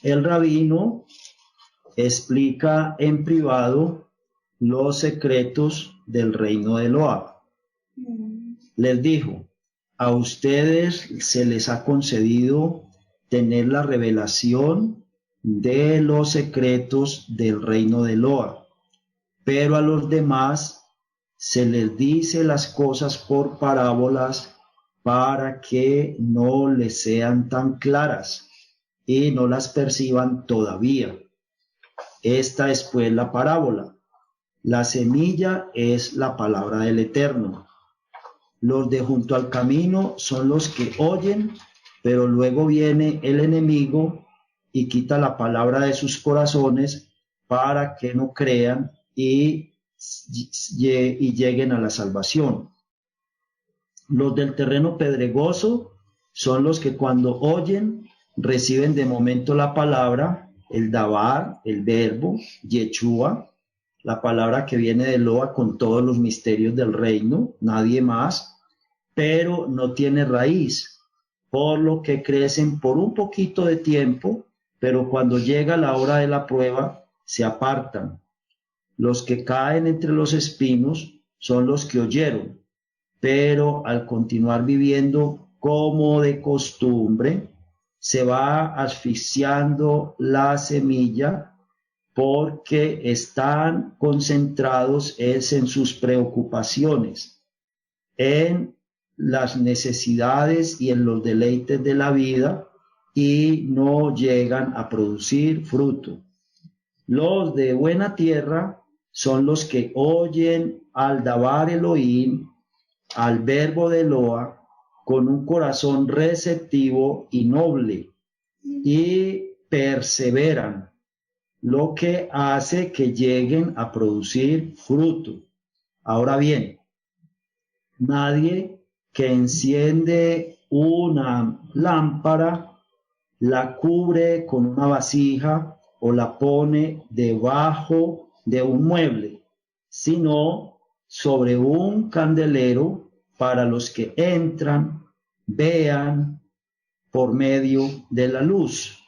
El rabino explica en privado los secretos del reino de Eloa. Les dijo: a ustedes se les ha concedido tener la revelación de los secretos del reino de Eloa, pero a los demás se les dice las cosas por parábolas para que no les sean tan claras y no las perciban todavía. Esta es pues la parábola. La semilla es la palabra del Eterno. Los de junto al camino son los que oyen, pero luego viene el enemigo y quita la palabra de sus corazones para que no crean y lleguen a la salvación. Los del terreno pedregoso son los que cuando oyen reciben de momento la palabra, el davar, el verbo, Yeshua, la palabra que viene de Eloa con todos los misterios del reino, nadie más, pero no tiene raíz, por lo que crecen por un poquito de tiempo, pero cuando llega la hora de la prueba, se apartan. Los que caen entre los espinos son los que oyeron, pero al continuar viviendo como de costumbre, se va asfixiando la semilla porque están concentrados en sus preocupaciones, en las necesidades y en los deleites de la vida y no llegan a producir fruto. Los de buena tierra son los que oyen al Dabar Elohim, al verbo de Eloa, con un corazón receptivo y noble, y perseveran, lo que hace que lleguen a producir fruto. Ahora bien, nadie que enciende una lámpara, la cubre con una vasija o la pone debajo de un mueble, sino sobre un candelero para los que entran, vean por medio de la luz,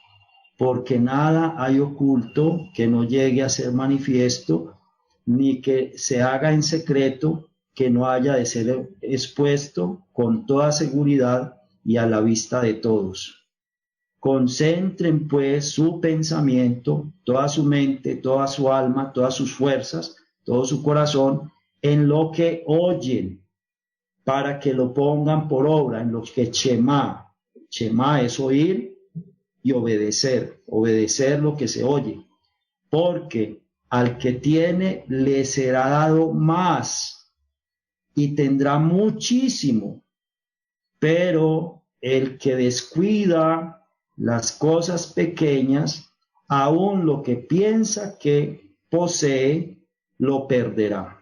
porque nada hay oculto que no llegue a ser manifiesto, ni que se haga en secreto que no haya de ser expuesto con toda seguridad y a la vista de todos. Concentren pues su pensamiento, toda su mente, toda su alma, todas sus fuerzas, todo su corazón en lo que oyen, para que lo pongan por obra, en lo que Shema es oír y obedecer lo que se oye, porque al que tiene le será dado más y tendrá muchísimo, pero el que descuida las cosas pequeñas, aun lo que piensa que posee, lo perderá.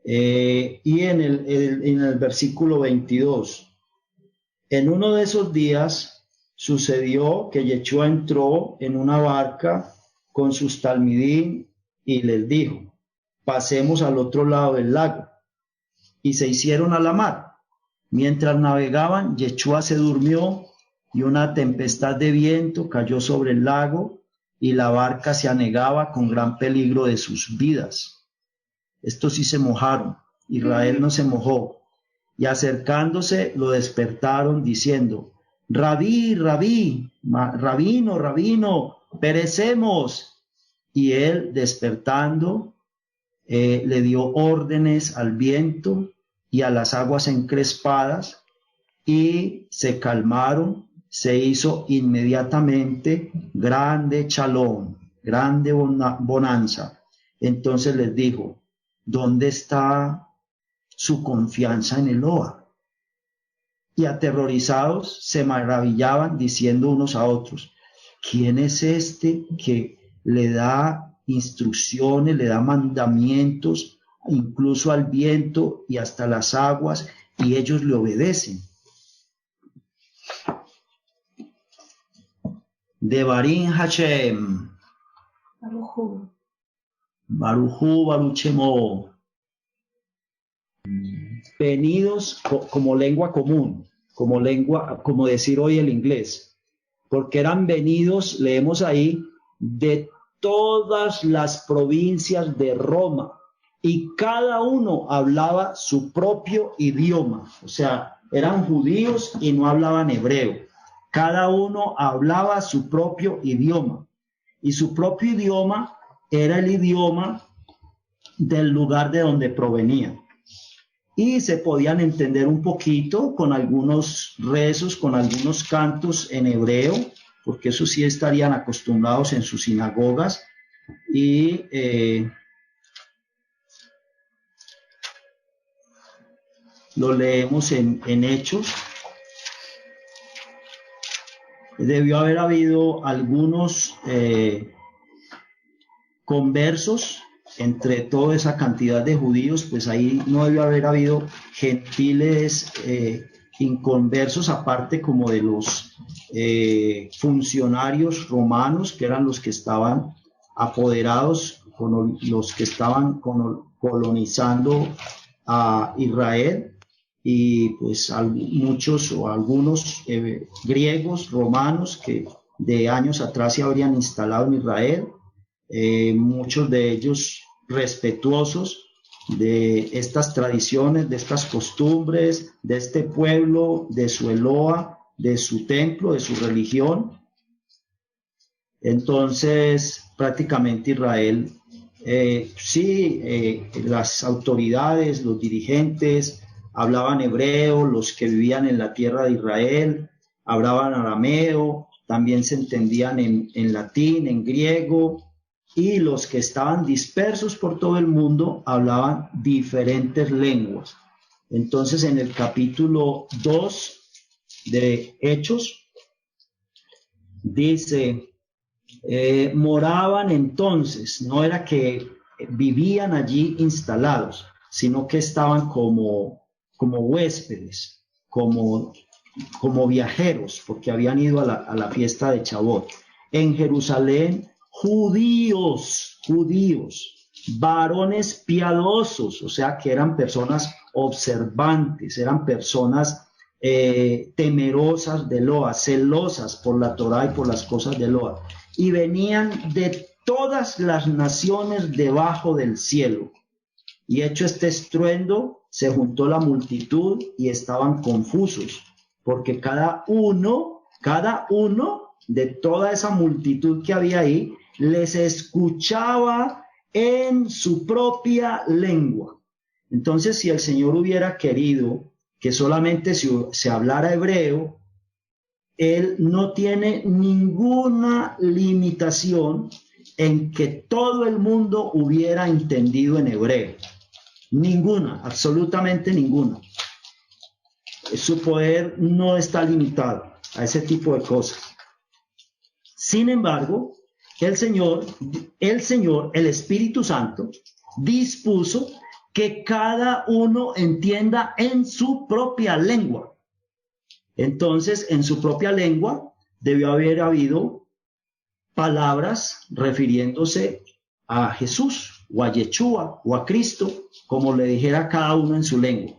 Y en el versículo 22, en uno de esos días sucedió que Yeshua entró en una barca con sus talmidín y les dijo: pasemos al otro lado del lago. Y se hicieron a la mar. Mientras navegaban, Yeshua se durmió y una tempestad de viento cayó sobre el lago y la barca se anegaba con gran peligro de sus vidas. Estos sí se mojaron, Israel no se mojó. Y acercándose lo despertaron diciendo: Rabí, Rabí, Rabino, Rabino, perecemos. Y él, despertando, le dio órdenes al viento y a las aguas encrespadas, y se calmaron. Se hizo inmediatamente grande chalón, grande bonanza. Entonces les dijo: ¿dónde está su confianza en Eloa? Y aterrorizados se maravillaban, diciendo unos a otros: ¿quién es este que le da instrucciones, le da mandamientos, incluso al viento y hasta las aguas, y ellos le obedecen? Devarim Hashem, Barujú Baruchemo, venidos como lengua común. como lengua, como decir hoy el inglés, porque eran venidos, leemos ahí, de todas las provincias de Roma, y cada uno hablaba su propio idioma, o sea, eran judíos y no hablaban hebreo, cada uno hablaba su propio idioma, y su propio idioma era el idioma del lugar de donde provenían. Y se podían entender un poquito con algunos rezos, con algunos cantos en hebreo, porque eso sí estarían acostumbrados en sus sinagogas. Y lo leemos en Hechos. Debió haber habido algunos conversos entre toda esa cantidad de judíos, pues ahí no debió haber habido gentiles inconversos, aparte como de los funcionarios romanos, que eran los que estaban apoderados, con los que estaban colonizando a Israel, y pues muchos o algunos griegos, romanos, que de años atrás se habrían instalado en Israel, muchos de ellos respetuosos de estas tradiciones, de estas costumbres, de este pueblo, de su Eloa, de su templo, de su religión. Entonces, prácticamente Israel, las autoridades, los dirigentes hablaban hebreo, los que vivían en la tierra de Israel hablaban arameo, también se entendían en latín, en griego, y los que estaban dispersos por todo el mundo hablaban diferentes lenguas. Entonces, en el capítulo 2 de Hechos, dice, moraban entonces, no era que vivían allí instalados, sino que estaban como huéspedes, como viajeros, porque habían ido a la fiesta de Chabot. En Jerusalén, judíos, varones piadosos, o sea que eran personas observantes, eran personas temerosas de Eloa, celosas por la Torá y por las cosas de Eloa, y venían de todas las naciones debajo del cielo. Y hecho este estruendo, se juntó la multitud y estaban confusos, porque cada uno de toda esa multitud que había ahí, les escuchaba en su propia lengua. Entonces, si el Señor hubiera querido que solamente se hablara hebreo, Él no tiene ninguna limitación en que todo el mundo hubiera entendido en hebreo. Ninguna, absolutamente ninguna. Su poder no está limitado a ese tipo de cosas. Sin embargo, el Señor, el Espíritu Santo, dispuso que cada uno entienda en su propia lengua. Entonces, en su propia lengua debió haber habido palabras refiriéndose a Jesús, o a Yeshua, o a Cristo, como le dijera cada uno en su lengua.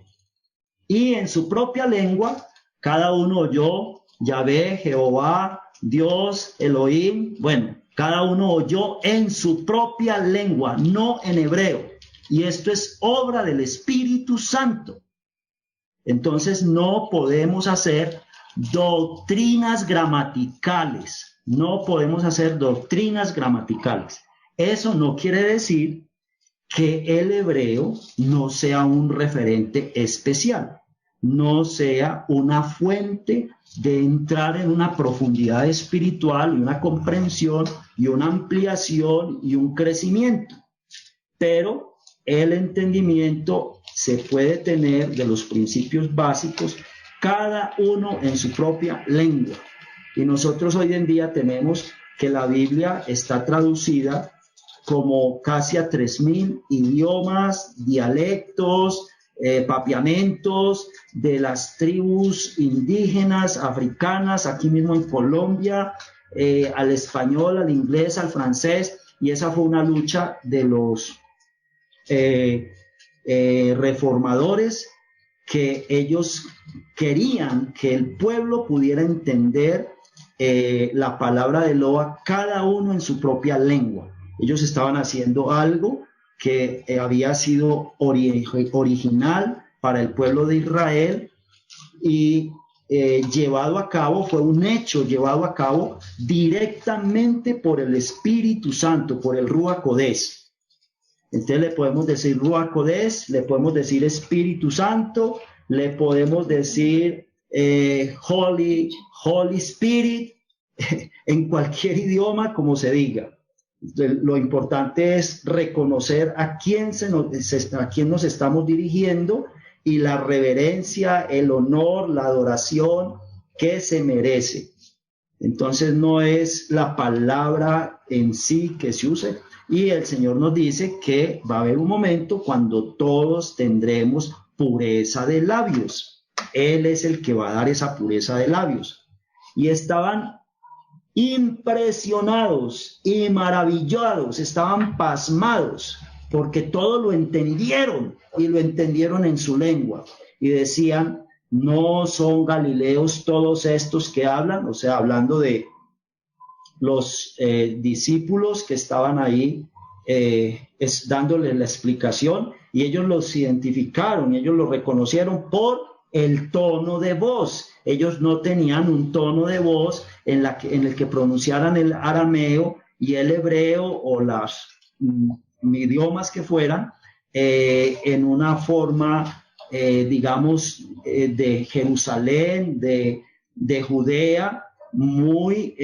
Y en su propia lengua, cada uno oyó Yahvé, Jehová, Dios, Elohim, bueno, cada uno oyó en su propia lengua, no en hebreo. Y esto es obra del Espíritu Santo. Entonces no podemos hacer doctrinas gramaticales. No podemos hacer doctrinas gramaticales. Eso no quiere decir que el hebreo no sea un referente especial, no sea una fuente de entrar en una profundidad espiritual y una comprensión y una ampliación y un crecimiento. Pero el entendimiento se puede tener de los principios básicos, cada uno en su propia lengua. Y nosotros hoy en día tenemos que la Biblia está traducida como casi a 3.000 idiomas, dialectos, papiamentos de las tribus indígenas, africanas, aquí mismo en Colombia, al español, al inglés, al francés, y esa fue una lucha de los reformadores que ellos querían que el pueblo pudiera entender la palabra de Eloa, cada uno en su propia lengua. Ellos estaban haciendo algo que había sido original para el pueblo de Israel y llevado a cabo, fue un hecho llevado a cabo directamente por el Espíritu Santo, por el Ruach Kodesh. Entonces le podemos decir Ruach Kodesh, le podemos decir Espíritu Santo, le podemos decir Holy Spirit, en cualquier idioma como se diga. Lo importante es reconocer a quién nos estamos dirigiendo y la reverencia, el honor, la adoración que se merece. Entonces no es la palabra en sí que se use, y el Señor nos dice que va a haber un momento cuando todos tendremos pureza de labios. Él es el que va a dar esa pureza de labios. Y estaban impresionados y maravillados, estaban pasmados, porque todo lo entendieron y lo entendieron en su lengua. Y decían, no son galileos todos estos que hablan, o sea, hablando de los discípulos que estaban ahí dándoles la explicación, y ellos los identificaron, ellos los reconocieron por el tono de voz. Ellos no tenían un tono de voz en el que pronunciaran el arameo y el hebreo o las idiomas que fueran en una forma, digamos, de Jerusalén, de Judea, muy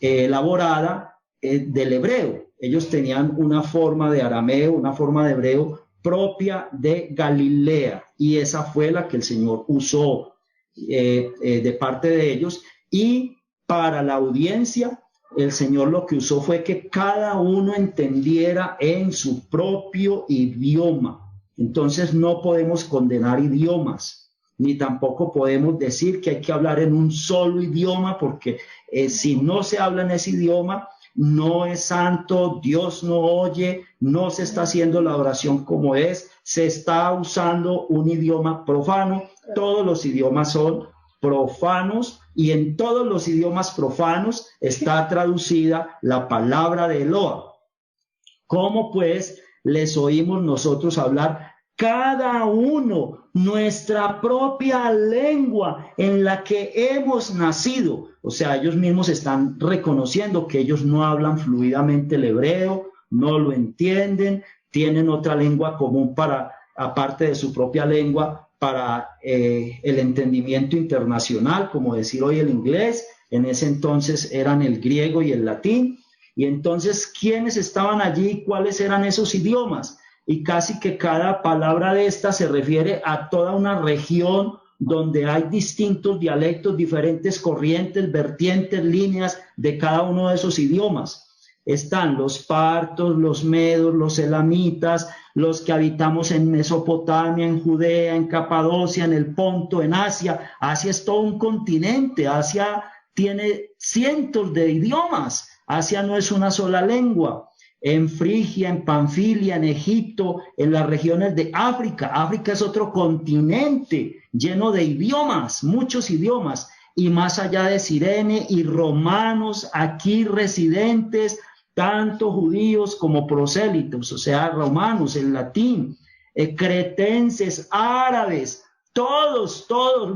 elaborada del hebreo. Ellos tenían una forma de arameo, una forma de hebreo propia de Galilea, y esa fue la que el Señor usó de parte de ellos. Y para la audiencia, el Señor lo que usó fue que cada uno entendiera en su propio idioma. Entonces no podemos condenar idiomas, ni tampoco podemos decir que hay que hablar en un solo idioma, porque si no se habla en ese idioma, no es santo, Dios no oye, no se está haciendo la oración como es, se está usando un idioma profano. Todos los idiomas son profanos, y en todos los idiomas profanos está traducida la palabra de Eloa. ¿Cómo pues les oímos nosotros hablar cada uno nuestra propia lengua en la que hemos nacido? O sea, ellos mismos están reconociendo que ellos no hablan fluidamente el hebreo, no lo entienden, tienen otra lengua común aparte de su propia lengua, para el entendimiento internacional, como decir hoy el inglés. En ese entonces eran el griego y el latín. Y entonces, ¿quiénes estaban allí? ¿Cuáles eran esos idiomas? Y casi que cada palabra de esta se refiere a toda una región donde hay distintos dialectos, diferentes corrientes, vertientes, líneas de cada uno de esos idiomas. Están los partos, los medos, los elamitas, los que habitamos en Mesopotamia, en Judea, en Capadocia, en el Ponto, en Asia. Asia es todo un continente. Asia tiene cientos de idiomas. Asia no es una sola lengua. En Frigia, en Panfilia, en Egipto, en las regiones de África. África es otro continente lleno de idiomas, muchos idiomas. Y más allá de Cirene y romanos aquí residentes, tanto judíos como prosélitos, o sea, romanos, el latín, cretenses, árabes, todos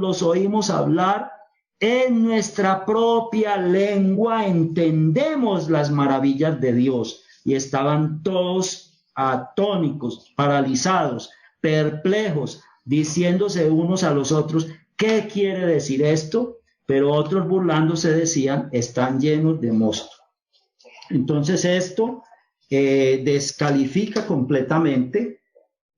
los oímos hablar en nuestra propia lengua, entendemos las maravillas de Dios. Y estaban todos atónicos, paralizados, perplejos, diciéndose unos a los otros, ¿qué quiere decir esto? Pero otros burlándose decían, están llenos de mosto. Entonces esto descalifica completamente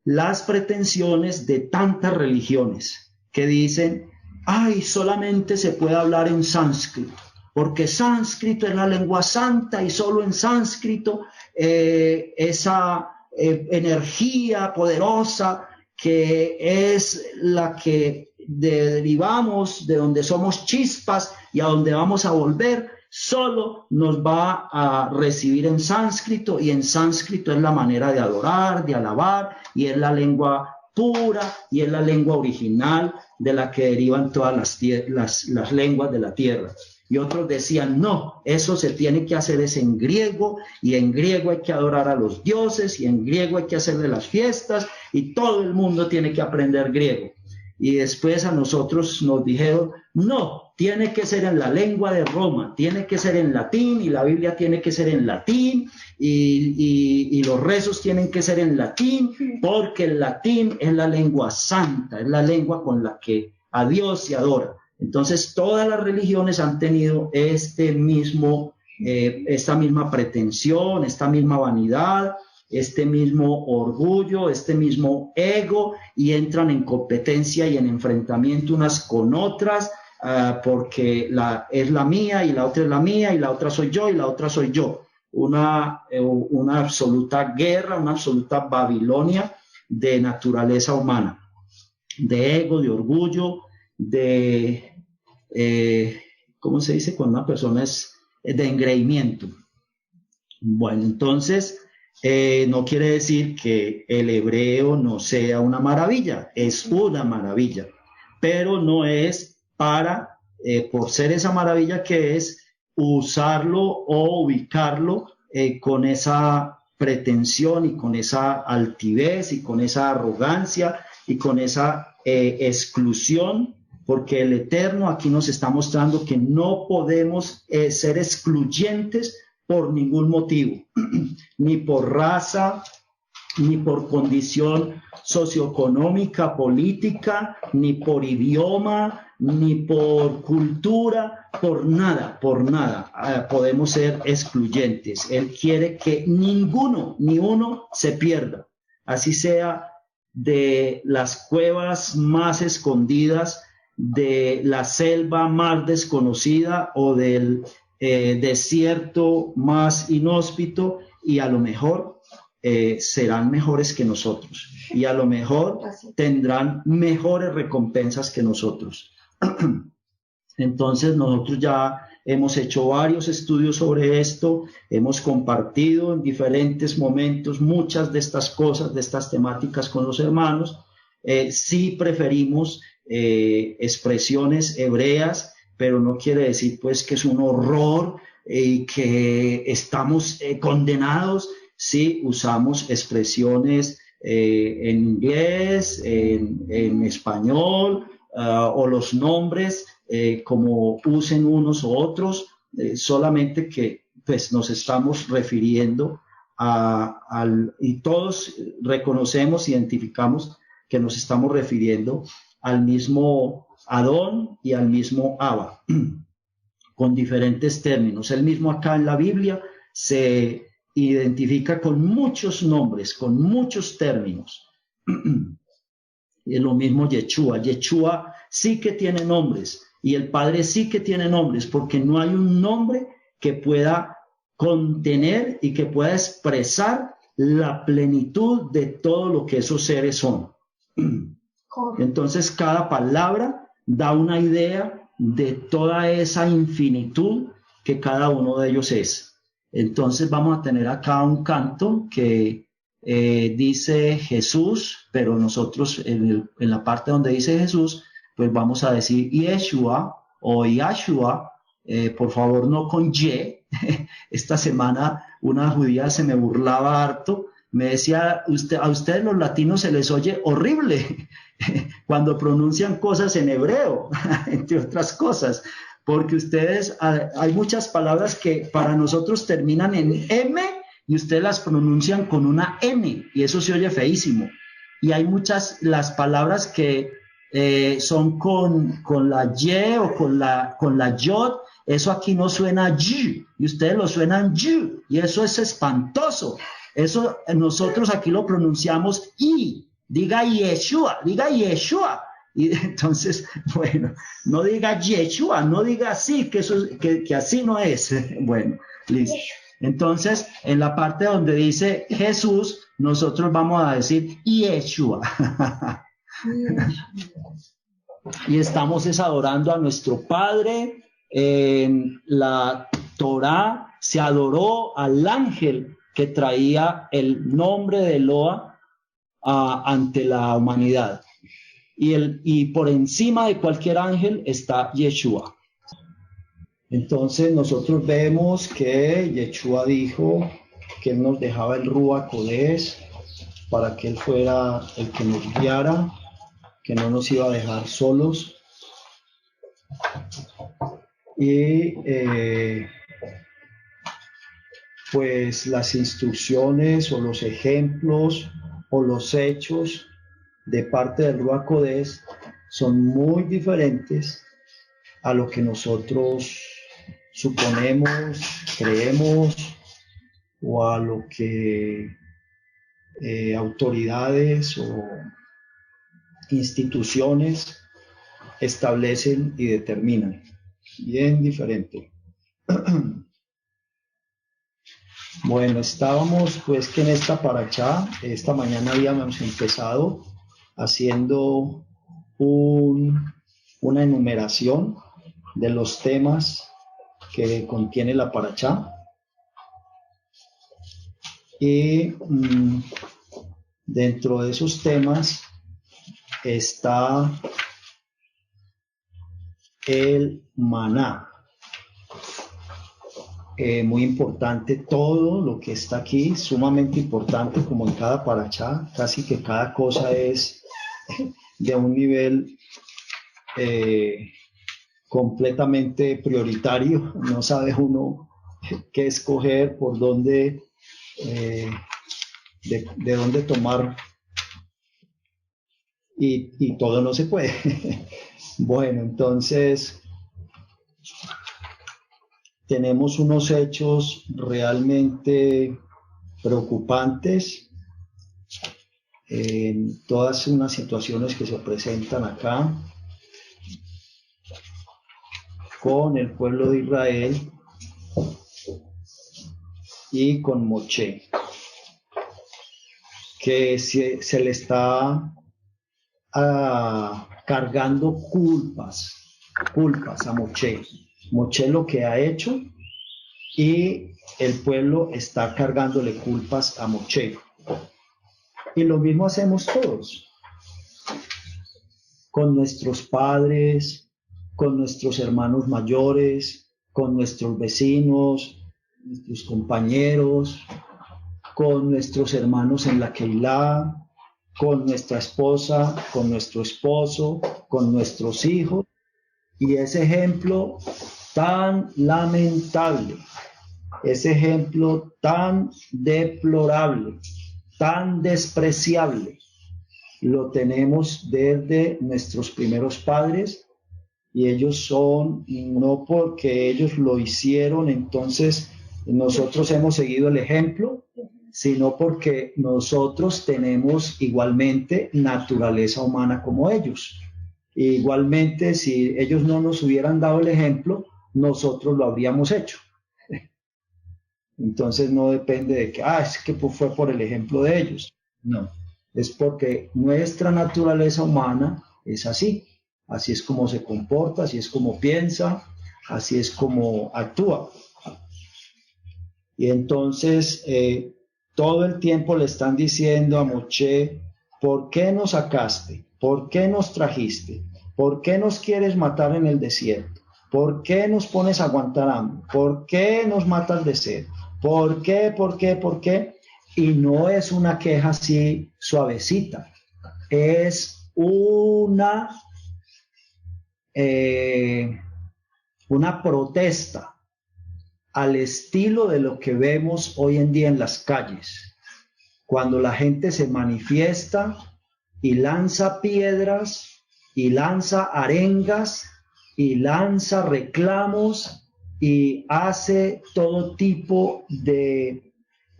las pretensiones de tantas religiones que dicen, ay, solamente se puede hablar en sánscrito, porque sánscrito es la lengua santa y solo en sánscrito esa energía poderosa que es la que derivamos, de donde somos chispas y a donde vamos a volver, solo nos va a recibir en sánscrito, y en sánscrito es la manera de adorar, de alabar, y es la lengua pura y es la lengua original de la que derivan todas las lenguas de la tierra. Y otros decían, no, eso se tiene que hacer es en griego, y en griego hay que adorar a los dioses, y en griego hay que hacerle las fiestas, y todo el mundo tiene que aprender griego. Y después a nosotros nos dijeron, no, tiene que ser en la lengua de Roma, tiene que ser en latín, y la Biblia tiene que ser en latín, y los rezos tienen que ser en latín, porque el latín es la lengua santa, es la lengua con la que a Dios se adora. Entonces todas las religiones han tenido esta misma pretensión, esta misma vanidad, este mismo orgullo, este mismo ego, y entran en competencia y en enfrentamiento unas con otras, porque es la mía y la otra es la mía y la otra soy yo y la otra soy yo. Una absoluta guerra, una absoluta Babilonia de naturaleza humana, de ego, de orgullo, de, ¿cómo se dice? Cuando una persona es de engreimiento. Bueno, entonces, no quiere decir que el hebreo no sea una maravilla, es una maravilla, pero no es para, por ser esa maravilla que es, usarlo o ubicarlo con esa pretensión y con esa altivez y con esa arrogancia y con esa exclusión, porque el Eterno aquí nos está mostrando que no podemos ser excluyentes por ningún motivo, ni por raza, ni por condición socioeconómica, política, ni por idioma, ni por cultura, por nada podemos ser excluyentes. Él quiere que ni uno se pierda, así sea de las cuevas más escondidas, de la selva más desconocida o del desierto más inhóspito, y a lo mejor serán mejores que nosotros y a lo mejor tendrán mejores recompensas que nosotros. Entonces nosotros ya hemos hecho varios estudios sobre esto, hemos compartido en diferentes momentos muchas de estas cosas, de estas temáticas con los hermanos. Sí preferimos expresiones hebreas, pero no quiere decir pues que es un horror y que estamos condenados. Sí usamos expresiones en inglés, en español, o los nombres como usen unos u otros, solamente que pues nos estamos refiriendo y todos reconocemos, identificamos que nos estamos refiriendo al mismo Adón y al mismo Abba, con diferentes términos. El mismo acá en la Biblia se identifica con muchos nombres, con muchos términos. Y lo mismo Yeshua. Yeshua sí que tiene nombres y el Padre sí que tiene nombres, porque no hay un nombre que pueda contener y que pueda expresar la plenitud de todo lo que esos seres son. Entonces cada palabra da una idea de toda esa infinitud que cada uno de ellos es. Entonces vamos a tener acá un canto que dice Jesús, pero nosotros en la parte donde dice Jesús, pues vamos a decir Yeshua o Yahshua, por favor no con Y. Esta semana una judía se me burlaba harto, me decía, a ustedes los latinos se les oye horrible cuando pronuncian cosas en hebreo, entre otras cosas, porque ustedes, hay muchas palabras que para nosotros terminan en M y ustedes las pronuncian con una N, y eso se oye feísimo. Y hay las palabras que son con la Y o con la Yod, eso aquí no suena Y, y ustedes lo suenan Y, y eso es espantoso. Eso nosotros aquí lo pronunciamos I. Diga Yeshua, diga Yeshua. Y entonces, bueno, no diga Yeshua, no diga así, que así no es. Bueno, listo. Entonces, en la parte donde dice Jesús, nosotros vamos a decir Yeshua. Y estamos adorando a nuestro Padre. En la Torá se adoró al ángel que traía el nombre de Eloa ante la humanidad. Y por encima de cualquier ángel está Yeshua. Entonces nosotros vemos que Yeshua dijo que Él nos dejaba el Ruach Kodesh para que Él fuera el que nos guiara, que no nos iba a dejar solos. Y pues las instrucciones o los ejemplos o los hechos de parte del Ruach Kodesh son muy diferentes a lo que nosotros suponemos, creemos, o a lo que autoridades o instituciones establecen y determinan. Bien diferente. Bueno, estábamos pues que en esta parashá, esta mañana habíamos empezado haciendo una enumeración de los temas que contiene la parashá. Y dentro de esos temas está el maná. Muy importante, todo lo que está aquí, sumamente importante, como en cada parashá, casi que cada cosa es de un nivel completamente prioritario. No sabe uno qué escoger, por dónde, de dónde tomar, y todo no se puede. Bueno, entonces tenemos unos hechos realmente preocupantes en todas unas situaciones que se presentan acá con el pueblo de Israel y con Moshe, que se le está cargando culpas a Moshe. Moshe lo que ha hecho, y el pueblo está cargándole culpas a Moshe. Y lo mismo hacemos todos, con nuestros padres, con nuestros hermanos mayores, con nuestros vecinos, nuestros compañeros, con nuestros hermanos en la Keilah, con nuestra esposa, con nuestro esposo, con nuestros hijos. Y ese ejemplo tan lamentable, ese ejemplo tan deplorable, tan despreciable, lo tenemos desde nuestros primeros padres, y ellos son, no porque ellos lo hicieron, entonces nosotros hemos seguido el ejemplo, sino porque nosotros tenemos igualmente naturaleza humana como ellos. Igualmente, si ellos no nos hubieran dado el ejemplo, nosotros lo habríamos hecho. Entonces no depende de que, es que fue por el ejemplo de ellos. No, es porque nuestra naturaleza humana es así. Así es como se comporta, así es como piensa, así es como actúa. Y entonces todo el tiempo le están diciendo a Moshe: ¿por qué nos sacaste? ¿Por qué nos trajiste? ¿Por qué nos quieres matar en el desierto? ¿Por qué nos pones a aguantar hambre? ¿Por qué nos matas de sed? ¿Por qué? ¿Por qué? ¿Por qué? Y no es una queja así suavecita, es una protesta al estilo de lo que vemos hoy en día en las calles, cuando la gente se manifiesta y lanza piedras y lanza arengas y lanza reclamos y hace todo tipo de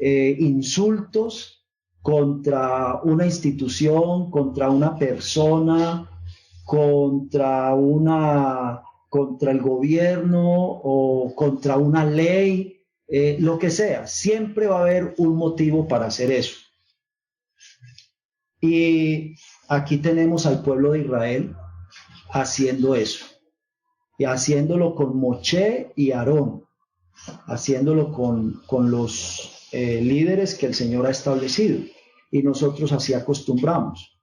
insultos contra una institución, contra una persona, contra el gobierno o contra una ley, lo que sea. Siempre va a haber un motivo para hacer eso. Y aquí tenemos al pueblo de Israel haciendo eso, y haciéndolo con Moshe y Aarón, haciéndolo con los líderes que el Señor ha establecido. y nosotros así acostumbramos.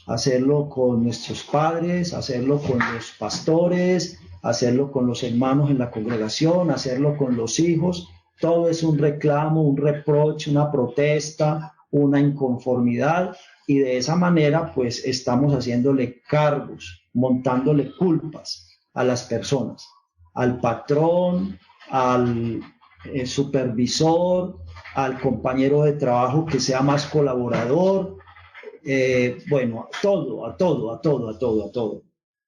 Hacerlo con nuestros padres, hacerlo con los pastores, hacerlo con los hermanos en la congregación, hacerlo con los hijos. Todo es un reclamo, un reproche, una protesta, una inconformidad, y de esa manera pues estamos haciéndole cargos, montándole culpas a las personas, al patrón, al supervisor, al compañero de trabajo que sea más colaborador, bueno, a todo.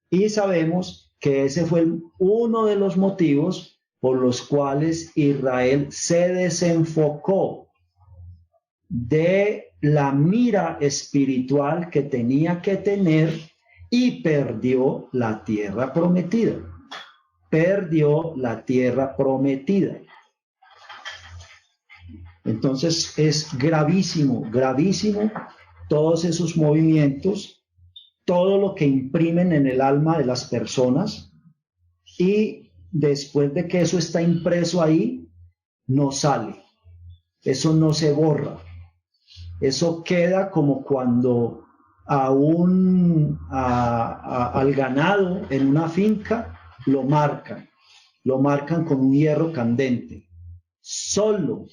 Y sabemos que ese fue uno de los motivos por los cuales Israel se desenfocó de la mira espiritual que tenía que tener y perdió la tierra prometida. Perdió la tierra prometida. Entonces es gravísimo, gravísimo todos esos movimientos, todo lo que imprimen en el alma de las personas, y después de que eso está impreso ahí, no sale, eso no se borra, eso queda como cuando al ganado en una finca lo marcan con un hierro candente. Solo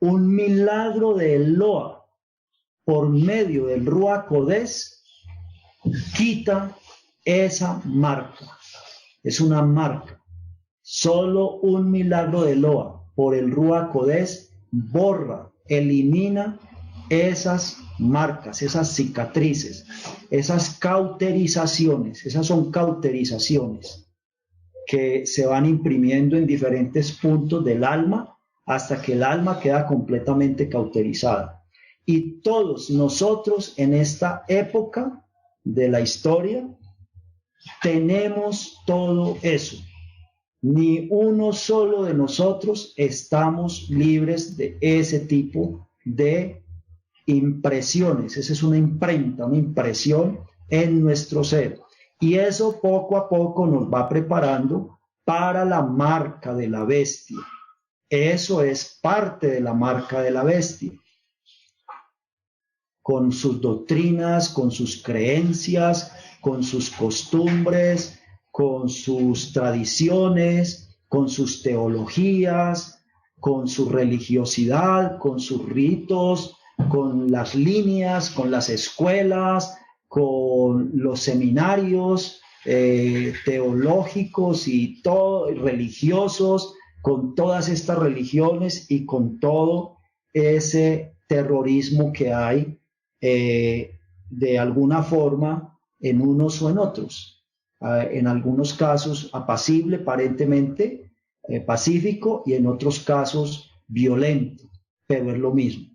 un milagro de Eloa por medio del Ruach Kodesz quita esa marca. Es una marca. Solo un milagro de Eloa por el Ruach Kodesz borra, elimina esas marcas, esas cicatrices, esas cauterizaciones. Esas son cauterizaciones que se van imprimiendo en diferentes puntos del alma hasta que el alma queda completamente cauterizada. Y todos nosotros en esta época de la historia tenemos todo eso. Ni uno solo de nosotros estamos libres de ese tipo de impresiones. Esa es una imprenta, una impresión en nuestro ser. Y eso poco a poco nos va preparando para la marca de la bestia. Eso es parte de la marca de la bestia. Con sus doctrinas, con sus creencias, con sus costumbres, con sus tradiciones, con sus teologías, con su religiosidad, con sus ritos, con las líneas, con las escuelas, con los seminarios teológicos y religiosos, con todas estas religiones y con todo ese terrorismo que hay de alguna forma en unos o en otros. En algunos casos apacible, aparentemente pacífico, y en otros casos violento, pero es lo mismo.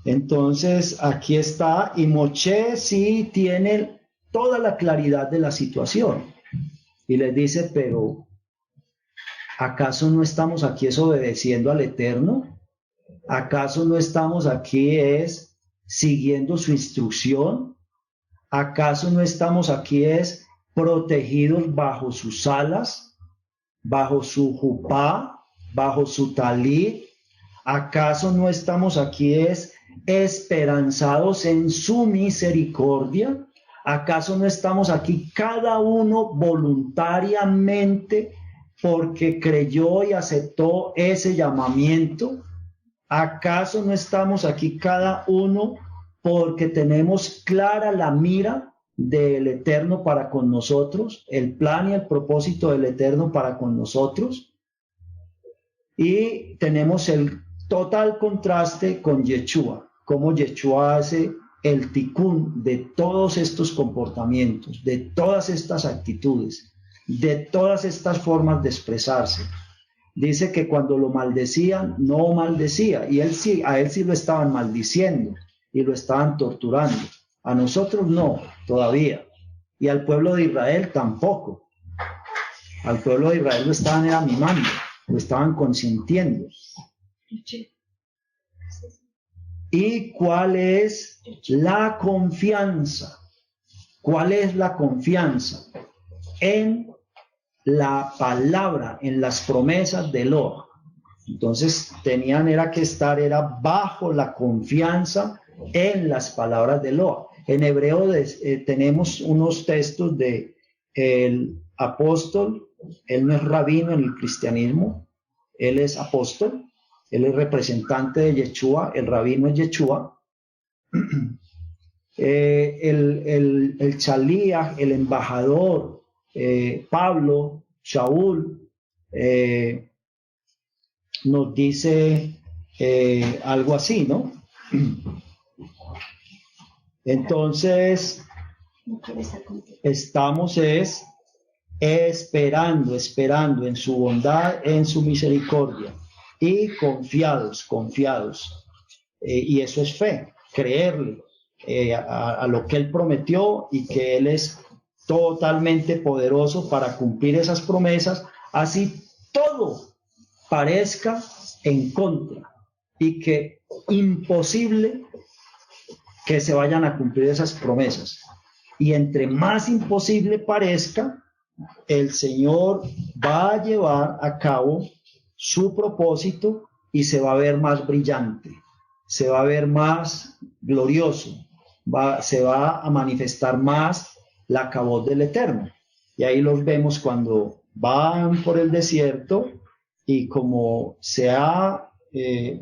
Entonces aquí está, y Moshe sí tiene toda la claridad de la situación y les dice, pero ¿acaso no estamos aquí es obedeciendo al Eterno? ¿Acaso no estamos aquí es siguiendo su instrucción? ¿Acaso no estamos aquí es protegidos bajo sus alas, bajo su jupá, bajo su talit? ¿Acaso no estamos aquí es esperanzados en su misericordia? ¿Acaso no estamos aquí cada uno voluntariamente porque creyó y aceptó ese llamamiento? ¿Acaso no estamos aquí cada uno porque tenemos clara la mira del Eterno para con nosotros, el plan y el propósito del Eterno para con nosotros? Y tenemos el total contraste con Yeshua, cómo Yeshua hace el tikkun de todos estos comportamientos, de todas estas actitudes, de todas estas formas de expresarse. Dice que cuando lo maldecían, no maldecía, y a él sí lo estaban maldiciendo y lo estaban torturando. A nosotros no, todavía. Y al pueblo de Israel tampoco. Al pueblo de Israel lo estaban animando, lo estaban consintiendo. ¿Y cuál es la confianza? ¿Cuál es la confianza? En la palabra, en las promesas de Eloa. Entonces era que estar bajo la confianza en las palabras de Eloa. En hebreo tenemos unos textos de el apóstol. Él no es rabino en el cristianismo, él es apóstol, él es representante de Yeshua, el rabino es Yeshua. El Chalías, el embajador, Pablo, Shaul, nos dice algo así, ¿no? Entonces, estamos esperando en su bondad, en su misericordia, y confiados, y eso es fe, creerle a lo que Él prometió, y que Él es totalmente poderoso para cumplir esas promesas, así todo parezca en contra, y que imposible que se vayan a cumplir esas promesas. Y entre más imposible parezca, el Señor va a llevar a cabo su propósito y se va a ver más brillante, se va a ver más glorioso, se va a manifestar más la Kabod del Eterno. Y ahí los vemos cuando van por el desierto, y como se ha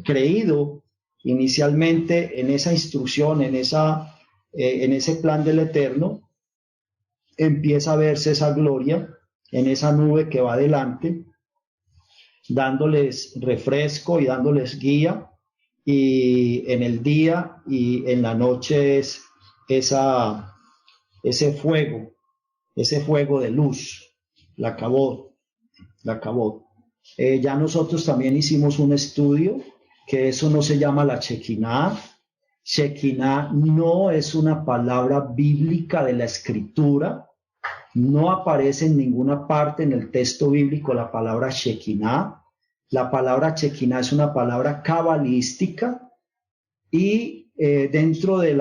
creído inicialmente en esa instrucción, en ese plan del Eterno, empieza a verse esa gloria en esa nube que va adelante, dándoles refresco y dándoles guía, y en el día y en la noche es ese fuego de luz, la Kabod. Ya nosotros también hicimos un estudio que eso no se llama la Shekinah. Shekinah no es una palabra bíblica de la Escritura, no aparece en ninguna parte en el texto bíblico la palabra Shekinah. La palabra Shekinah es una palabra cabalística, y dentro de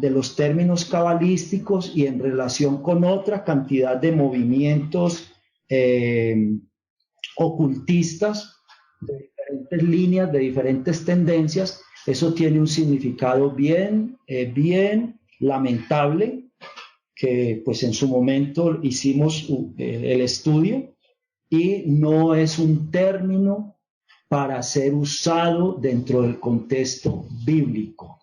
los términos cabalísticos y en relación con otra cantidad de movimientos ocultistas de diferentes líneas, de diferentes tendencias, eso tiene un significado bien lamentable, que pues en su momento hicimos el estudio, y no es un término para ser usado dentro del contexto bíblico,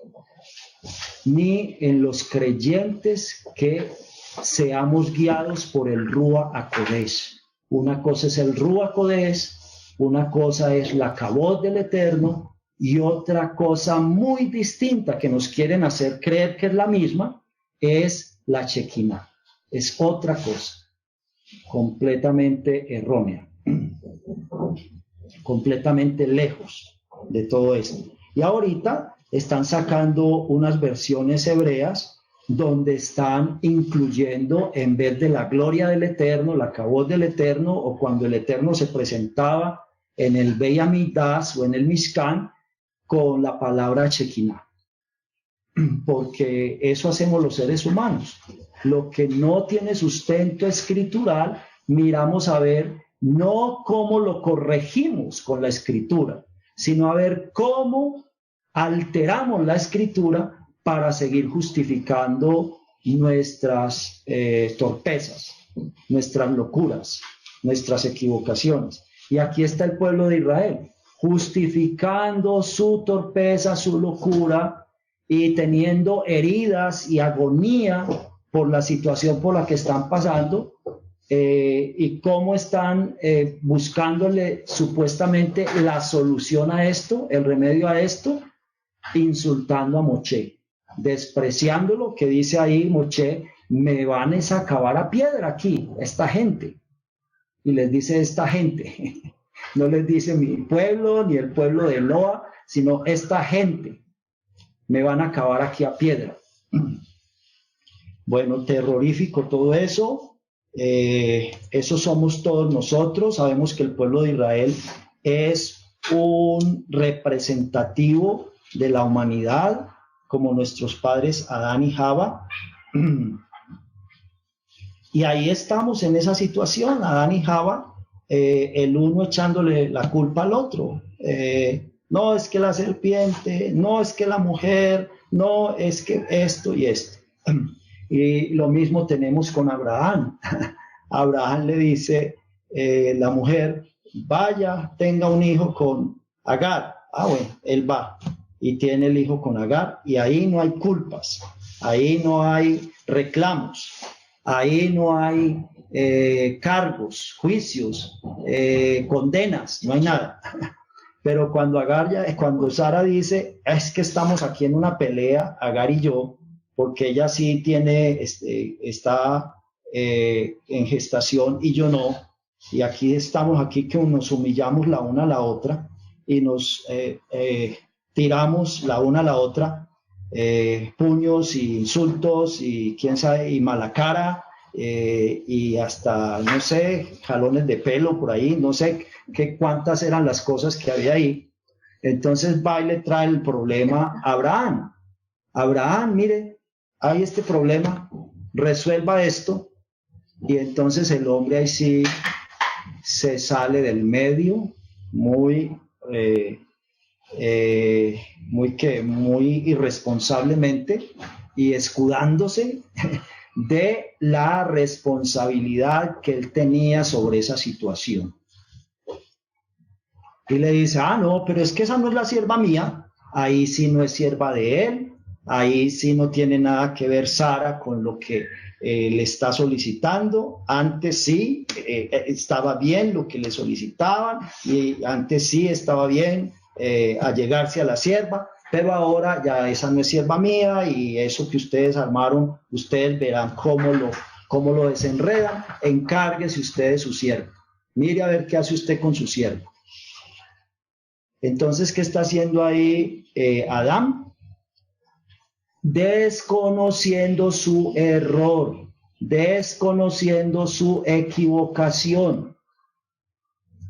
ni en los creyentes que seamos guiados por el Ruach HaKodesh. Una cosa es el Ruach HaKodesh, una cosa es la Kabod del Eterno, y otra cosa muy distinta que nos quieren hacer creer que es la misma es la Shekinah. Es otra cosa, completamente errónea, completamente lejos de todo esto. Y ahorita están sacando unas versiones hebreas donde están incluyendo, en vez de la gloria del Eterno, la Kabod del Eterno, o cuando el Eterno se presentaba en el Beit Hamikdash o en el Mishkan, con la palabra Shekinah. Porque eso hacemos los seres humanos. Lo que no tiene sustento escritural, miramos a ver no cómo lo corregimos con la escritura, sino a ver cómo alteramos la escritura para seguir justificando nuestras torpezas, nuestras locuras, nuestras equivocaciones. Y aquí está el pueblo de Israel, justificando su torpeza, su locura, y teniendo heridas y agonía por la situación por la que están pasando, y cómo están buscándole supuestamente la solución a esto, el remedio a esto, insultando a Moshe, despreciándolo, que dice ahí Moshe, me van a acabar a piedra aquí, esta gente. Y les dice esta gente, no les dice mi pueblo ni el pueblo de Eloa, sino esta gente, me van a acabar aquí a piedra. Bueno, terrorífico todo eso. Eso somos todos nosotros. Sabemos que el pueblo de Israel es un representativo de la humanidad, como nuestros padres Adán y Java. Y ahí estamos en esa situación, Adán y Java, el uno echándole la culpa al otro, no es que la serpiente, no es que la mujer, no es que esto y esto. Y lo mismo tenemos con Abraham. Abraham le dice la mujer, vaya, tenga un hijo con Agar. Ah, bueno, él va y tiene el hijo con Agar, y ahí no hay culpas, ahí no hay reclamos, ahí no hay cargos, juicios, condenas, no hay nada. Pero cuando Sara dice, es que estamos aquí en una pelea, Agar y yo, porque ella sí está en gestación y yo no, y estamos aquí que nos humillamos la una a la otra y nos tiramos la una a la otra, puños y insultos y quién sabe, y mala cara, y hasta, no sé, jalones de pelo por ahí, no sé cuántas eran las cosas que había ahí. Entonces va y le trae el problema a Abraham. Abraham, mire, hay este problema, resuelva esto. Y entonces el hombre ahí sí se sale del medio muy irresponsablemente y escudándose de la responsabilidad que él tenía sobre esa situación. Y le dice, no, pero es que esa no es la sierva mía, ahí sí no es sierva de él, ahí sí no tiene nada que ver Sara con lo que le está solicitando. Antes sí estaba bien lo que le solicitaban, y antes sí estaba bien allegarse a la sierva, pero ahora ya esa no es sierva mía, y eso que ustedes armaron, ustedes verán cómo lo desenredan. Encárguese usted de su sierva, mire a ver qué hace usted con su sierva. Entonces, ¿qué está haciendo ahí Adán? Desconociendo su error, desconociendo su equivocación,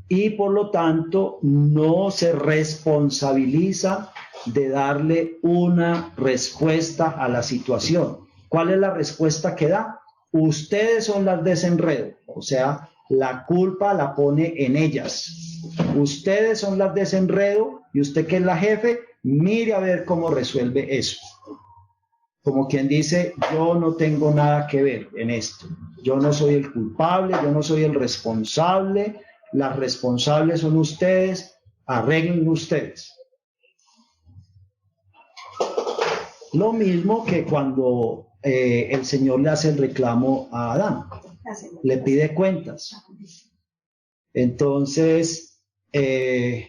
y por lo tanto no se responsabiliza de darle una respuesta a la situación. ¿Cuál es la respuesta que da? Ustedes son las desenredo, o sea, la culpa la pone en ellas. Ustedes son las desenredo, y usted, que es la jefe, mire a ver cómo resuelve eso. Como quien dice, yo no tengo nada que ver en esto, yo no soy el culpable, yo no soy el responsable, las responsables son ustedes, arreglen ustedes. Lo mismo que cuando el Señor le hace el reclamo a Adán, le pide cuentas. Entonces el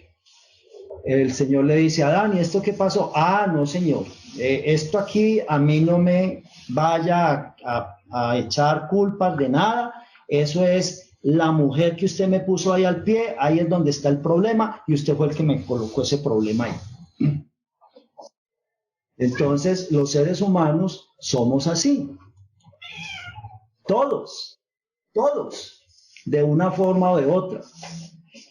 Señor le dice a Adán, ¿y esto qué pasó? No, Señor, esto aquí a mí no me vaya a echar culpas de nada, eso es la mujer que usted me puso ahí al pie, ahí es donde está el problema, y usted fue el que me colocó ese problema ahí. Entonces, los seres humanos somos así. Todos, de una forma o de otra.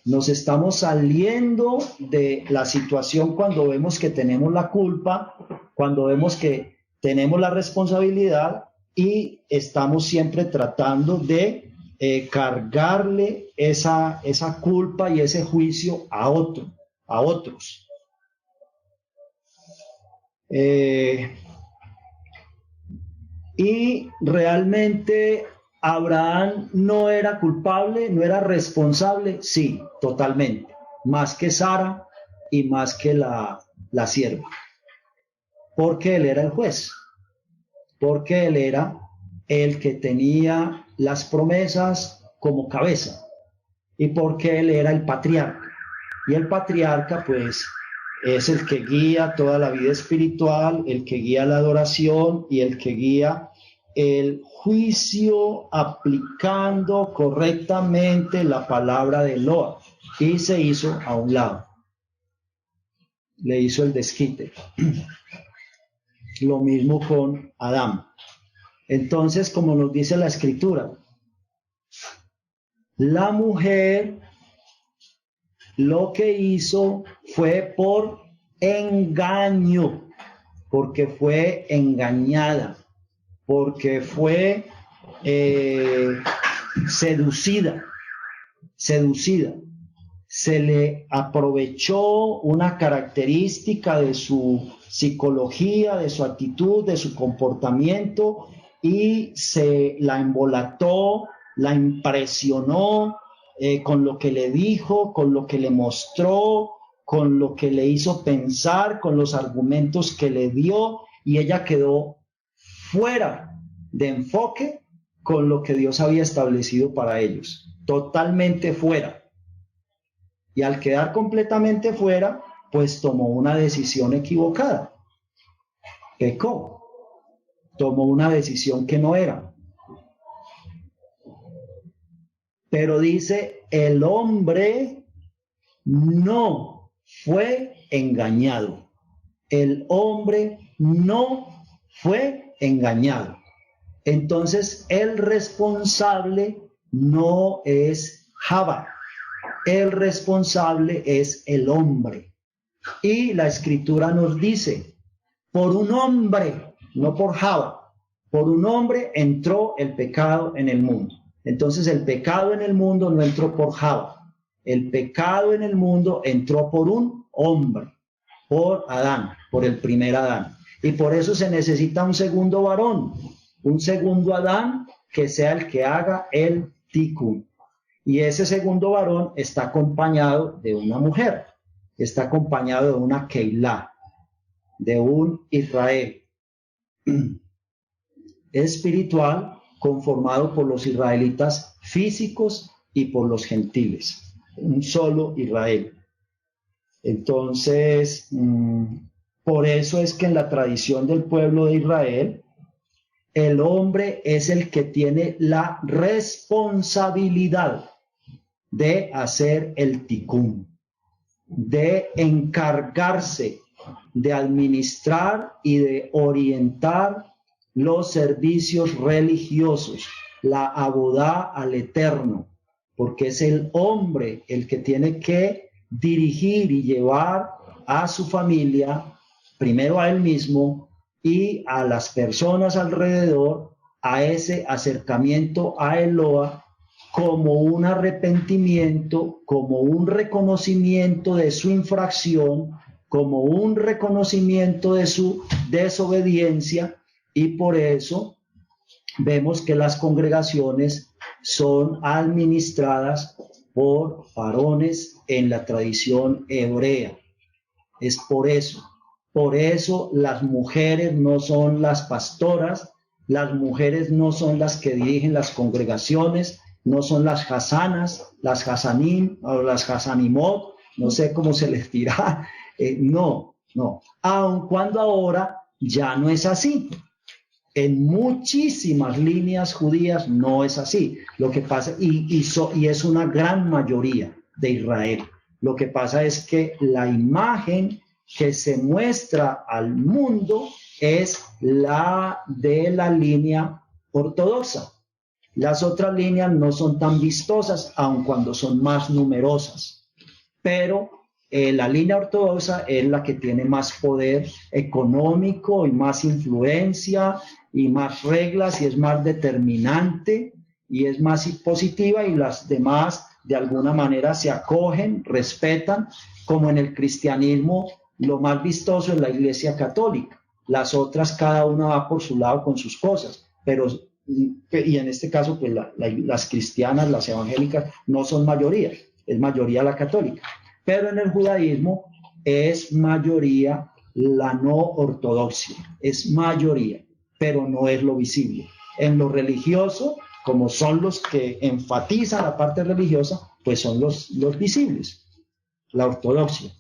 Nos estamos saliendo de la situación cuando vemos que tenemos la culpa, cuando vemos que tenemos la responsabilidad, y estamos siempre tratando de cargarle esa culpa y ese juicio a otros. Y realmente Abraham no era culpable, no era responsable, sí, totalmente, más que Sara y más que la sierva, porque él era el juez, porque él era el que tenía las promesas como cabeza, y porque él era el patriarca, y el patriarca pues es el que guía toda la vida espiritual, el que guía la adoración y el que guía el juicio aplicando correctamente la palabra de Eloa, y se hizo a un lado, le hizo el desquite. Lo mismo con Adán. Entonces, como nos dice la escritura, la mujer lo que hizo fue por engaño, porque fue engañada, porque fue seducida. se le aprovechó una característica de su psicología, de su actitud, de su comportamiento y se la embolató, la impresionó con lo que le dijo, con lo que le mostró, con lo que le hizo pensar, con los argumentos que le dio, y ella quedó fuera de enfoque con lo que Dios había establecido para ellos, totalmente fuera. Y al quedar completamente fuera, pues tomó una decisión equivocada. Pecó. Tomó una decisión que no era. Pero dice, el hombre no fue engañado. El hombre no fue engañado. Entonces, el responsable no es Java. El responsable es el hombre. Y la escritura nos dice, por un hombre, no por Java, por un hombre entró el pecado en el mundo. Entonces el pecado en el mundo no entró por Java. El pecado en el mundo entró por un hombre, por Adán, por el primer Adán. Y por eso se necesita un segundo varón, un segundo Adán que sea el que haga el tikkun. Y ese segundo varón está acompañado de una mujer, está acompañado de una Keilah, de un Israel espiritual conformado por los israelitas físicos y por los gentiles, un solo Israel. Entonces, por eso es que en la tradición del pueblo de Israel, el hombre es el que tiene la responsabilidad de hacer el tikkun, de encargarse de administrar y de orientar los servicios religiosos, la abodá al Eterno, porque es el hombre el que tiene que dirigir y llevar a su familia, primero a él mismo y a las personas alrededor, a ese acercamiento a Eloa, como un arrepentimiento, como un reconocimiento de su infracción, como un reconocimiento de su desobediencia, y por eso vemos que las congregaciones son administradas por varones en la tradición hebrea. Es por eso las mujeres no son las pastoras, las mujeres no son las que dirigen las congregaciones, no son las hasanas, las hasanim o las hasanimot, no sé cómo se les dirá, no, aun cuando ahora ya no es así. En muchísimas líneas judías no es así. Lo que pasa, y es una gran mayoría de Israel. Lo que pasa es que la imagen que se muestra al mundo es la de la línea ortodoxa. Las otras líneas no son tan vistosas, aun cuando son más numerosas. Pero la línea ortodoxa es la que tiene más poder económico y más influencia y más reglas y es más determinante y es más positiva, y las demás de alguna manera se acogen, respetan, como en el cristianismo lo más vistoso es la Iglesia Católica. Las otras cada una va por su lado con sus cosas, y en este caso pues las cristianas, las evangélicas no son mayoría, es mayoría la católica. Pero en el judaísmo es mayoría la no ortodoxia, es mayoría, pero no es lo visible. En lo religioso, como son los que enfatizan la parte religiosa, pues son los visibles, la ortodoxia.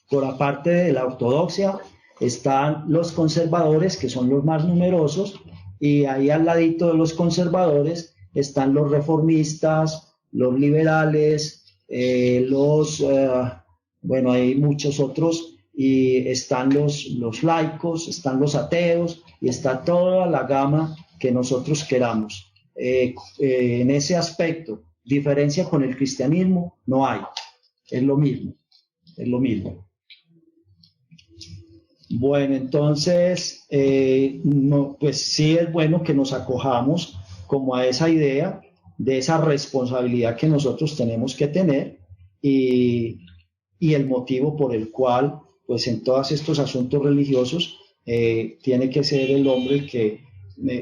Por la parte de la ortodoxia están los conservadores, que son los más numerosos, y ahí al ladito de los conservadores están los reformistas, los liberales, bueno, hay muchos otros, y están los laicos, están los ateos, y está toda la gama que nosotros queramos. En ese aspecto, diferencia con el cristianismo no hay, es lo mismo. Bueno, entonces, pues sí es bueno que nos acojamos como a esa idea de esa responsabilidad que nosotros tenemos que tener, y el motivo por el cual, pues en todos estos asuntos religiosos, tiene que ser el hombre el que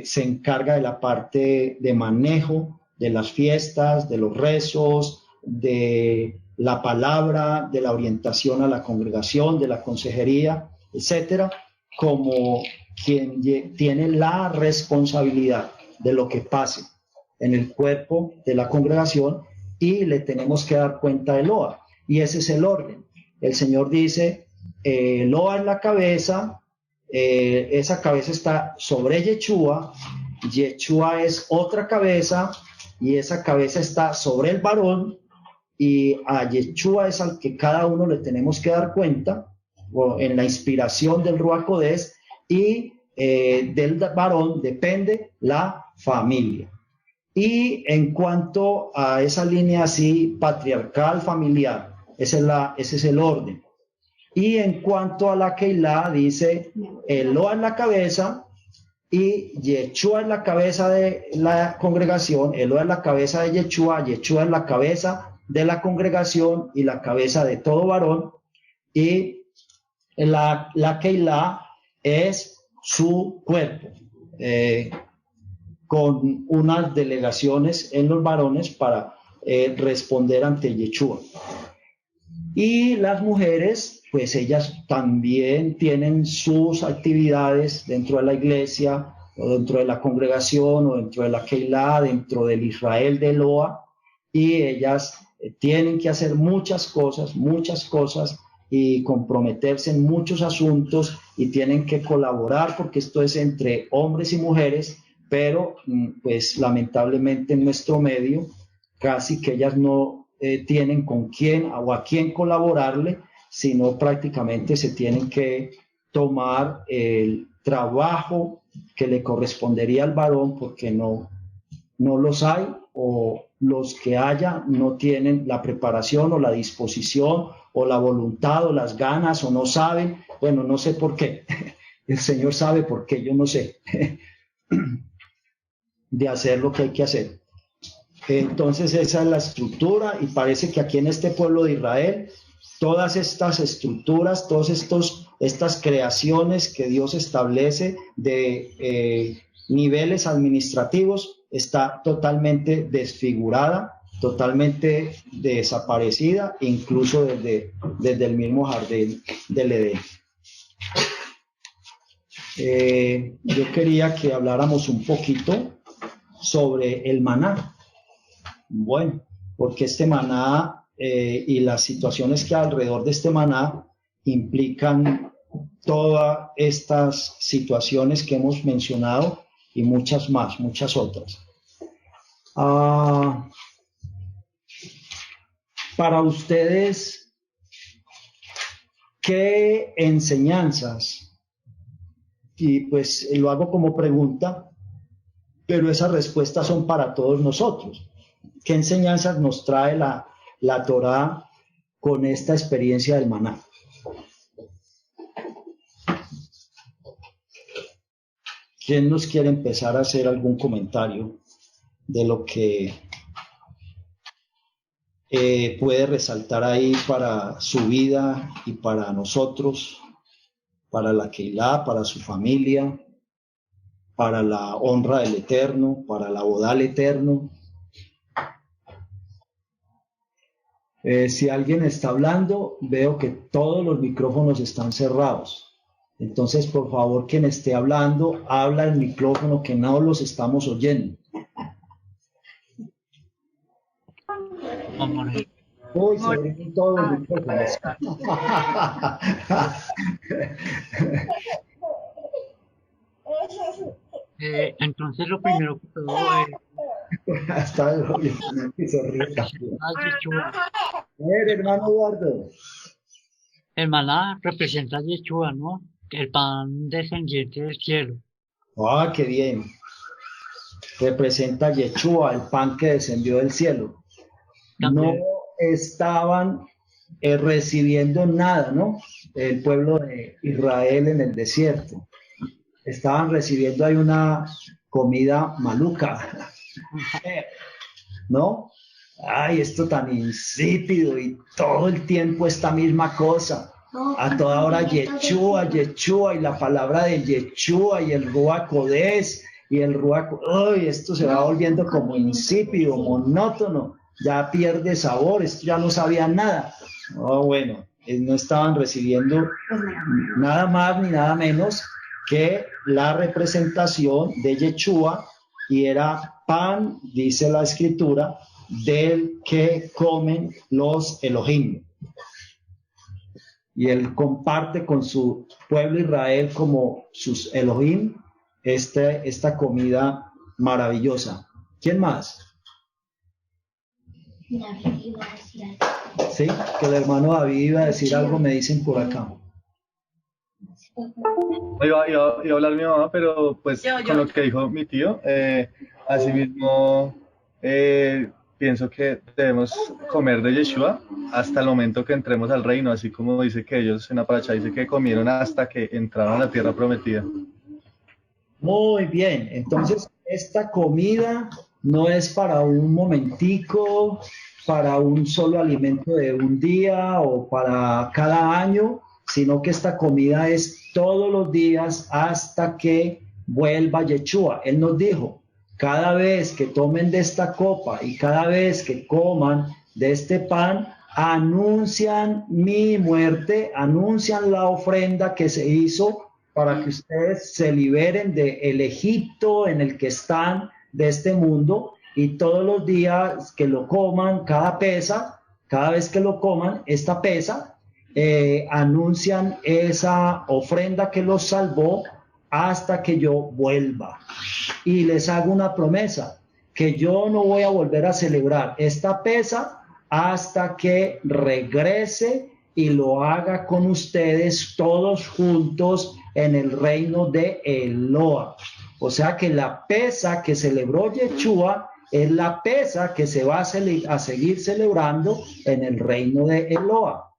se encarga de la parte de manejo de las fiestas, de los rezos, de la palabra, de la orientación a la congregación, de la consejería, etcétera, como quien tiene la responsabilidad de lo que pase en el cuerpo de la congregación y le tenemos que dar cuenta de Loa. Y ese es el orden. El Señor dice, Loa es la cabeza, esa cabeza está sobre Yeshua, Yeshua es otra cabeza y esa cabeza está sobre el varón y a Yeshua es al que cada uno le tenemos que dar cuenta en la inspiración del Ruach Kodés y del varón depende la familia. Y en cuanto a esa línea así patriarcal familiar, ese es el orden. Y en cuanto a la Keilah, dice, Eloa es la cabeza y Yeshua es la cabeza de la congregación, Eloa es la cabeza de Yeshua, Yeshua es la cabeza de la congregación y la cabeza de todo varón, y la Keilah es su cuerpo, con unas delegaciones en los varones para responder ante Yeshua. Y las mujeres, pues ellas también tienen sus actividades dentro de la iglesia, o dentro de la congregación, o dentro de la Keilah, dentro del Israel de Eloa, y ellas tienen que hacer muchas cosas, y comprometerse en muchos asuntos, y tienen que colaborar, porque esto es entre hombres y mujeres, pero pues lamentablemente en nuestro medio, casi que ellas no tienen con quién o a quién colaborarle, sino prácticamente se tienen que tomar el trabajo que le correspondería al varón, porque no los hay, o los que haya no tienen la preparación o la disposición o la voluntad o las ganas o no saben, bueno, no sé por qué, el Señor sabe por qué, yo no sé, de hacer lo que hay que hacer. Entonces esa es la estructura, y parece que aquí en este pueblo de Israel todas estas estructuras, estas creaciones que Dios establece de niveles administrativos está totalmente desfigurada, totalmente desaparecida, incluso desde el mismo jardín del Edén. Yo quería que habláramos un poquito sobre el maná. Bueno, porque este maná y las situaciones que hay alrededor de este maná implican todas estas situaciones que hemos mencionado y muchas más, muchas otras. Para ustedes, ¿qué enseñanzas? Y pues lo hago como pregunta, pero esas respuestas son para todos nosotros. ¿Qué enseñanzas nos trae la Torá con esta experiencia del maná? ¿Quién nos quiere empezar a hacer algún comentario de lo que puede resaltar ahí para su vida y para nosotros, para la Keilah, para su familia, para la honra del Eterno, para la boda del Eterno? Si alguien está hablando, veo que todos los micrófonos están cerrados. Entonces, por favor, quien esté hablando, habla el micrófono, que no los estamos oyendo. Uy, se abrieron todos los micrófonos. Entonces, lo primero que todo Está bien, que se ríe también. Hermano Eduardo. el maná representa a Yeshua, ¿no? El pan descendiente del cielo. Ah, qué bien. Representa a Yeshua, el pan que descendió del cielo. También. No estaban recibiendo nada, ¿no? El pueblo de Israel en el desierto. Estaban recibiendo ahí una comida maluca, ¿no? ay, esto tan insípido y todo el tiempo esta misma cosa. A toda hora Yeshua, Yeshua y la palabra de Yeshua y el Ruach Kodesh y el Ruach, ay, esto se va volviendo como insípido, monótono, ya pierde sabor, esto ya no sabía nada. No, bueno, no estaban recibiendo nada más ni nada menos que la representación de Yeshua, y era pan, dice la escritura, del que comen los Elohim. Y él comparte con su pueblo Israel como sus Elohim esta comida maravillosa. ¿Quién más? Sí, que el hermano David iba a decir algo, me dicen por acá. Iba a hablar mi mamá, pero pues con lo que dijo mi tío, asimismo pienso que debemos comer de Yeshua hasta el momento que entremos al reino, así como dice que ellos en la paracha dice que comieron hasta que entraron a la tierra prometida. Muy bien, entonces esta comida no es para un momentico, para un solo alimento de un día o para cada año, sino que esta comida es todos los días hasta que vuelva Yeshua. Él nos dijo, cada vez que tomen de esta copa y cada vez que coman de este pan, anuncian mi muerte, anuncian la ofrenda que se hizo para que ustedes se liberen del Egipto en el que están, de este mundo, y todos los días que lo coman, cada vez que lo coman, esta pesa, anuncian esa ofrenda que los salvó hasta que yo vuelva. Y les hago una promesa, que yo no voy a volver a celebrar esta pesa hasta que regrese y lo haga con ustedes todos juntos en el reino de Eloa. O sea que la pesa que celebró Yeshua es la pesa que se va a seguir celebrando en el reino de Eloa.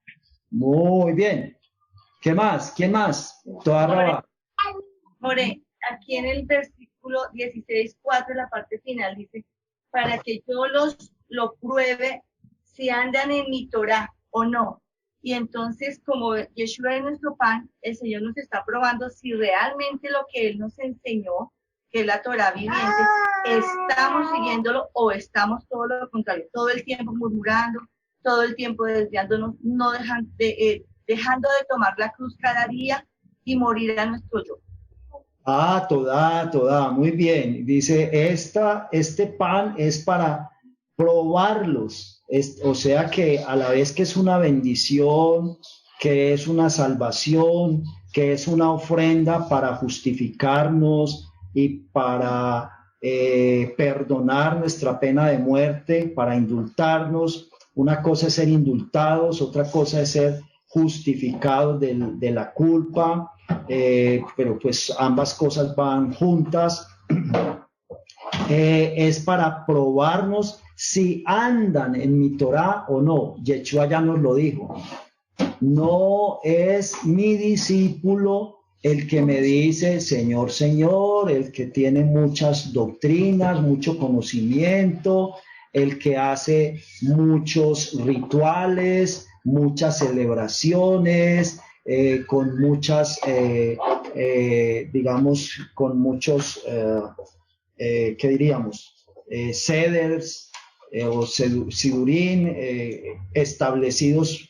Muy bien. ¿Qué más? ¿Quién más? More, aquí en el versículo 16:4, la parte final, dice, para que yo lo pruebe si andan en mi Torah o no. Y entonces, como Yeshua es nuestro pan, el Señor nos está probando si realmente lo que Él nos enseñó, que es la Torah viviente, estamos siguiéndolo o estamos todo lo contrario, todo el tiempo murmurando, todo el tiempo desviándonos, no dejando de tomar la cruz cada día y morir a nuestro yo. Toda, muy bien. Dice, este pan es para probarlos. O sea que a la vez que es una bendición, que es una salvación, que es una ofrenda para justificarnos y para perdonar nuestra pena de muerte, para indultarnos. Una cosa es ser indultados, otra cosa es ser justificados de la culpa, pero pues ambas cosas van juntas. Es para probarnos si andan en mi Torah o no. Yeshua ya nos lo dijo. No es mi discípulo el que me dice Señor, Señor, el que tiene muchas doctrinas, mucho conocimiento, el que hace muchos rituales, muchas celebraciones, con muchas, digamos, con muchos, ¿qué diríamos? Seders o sidurín establecidos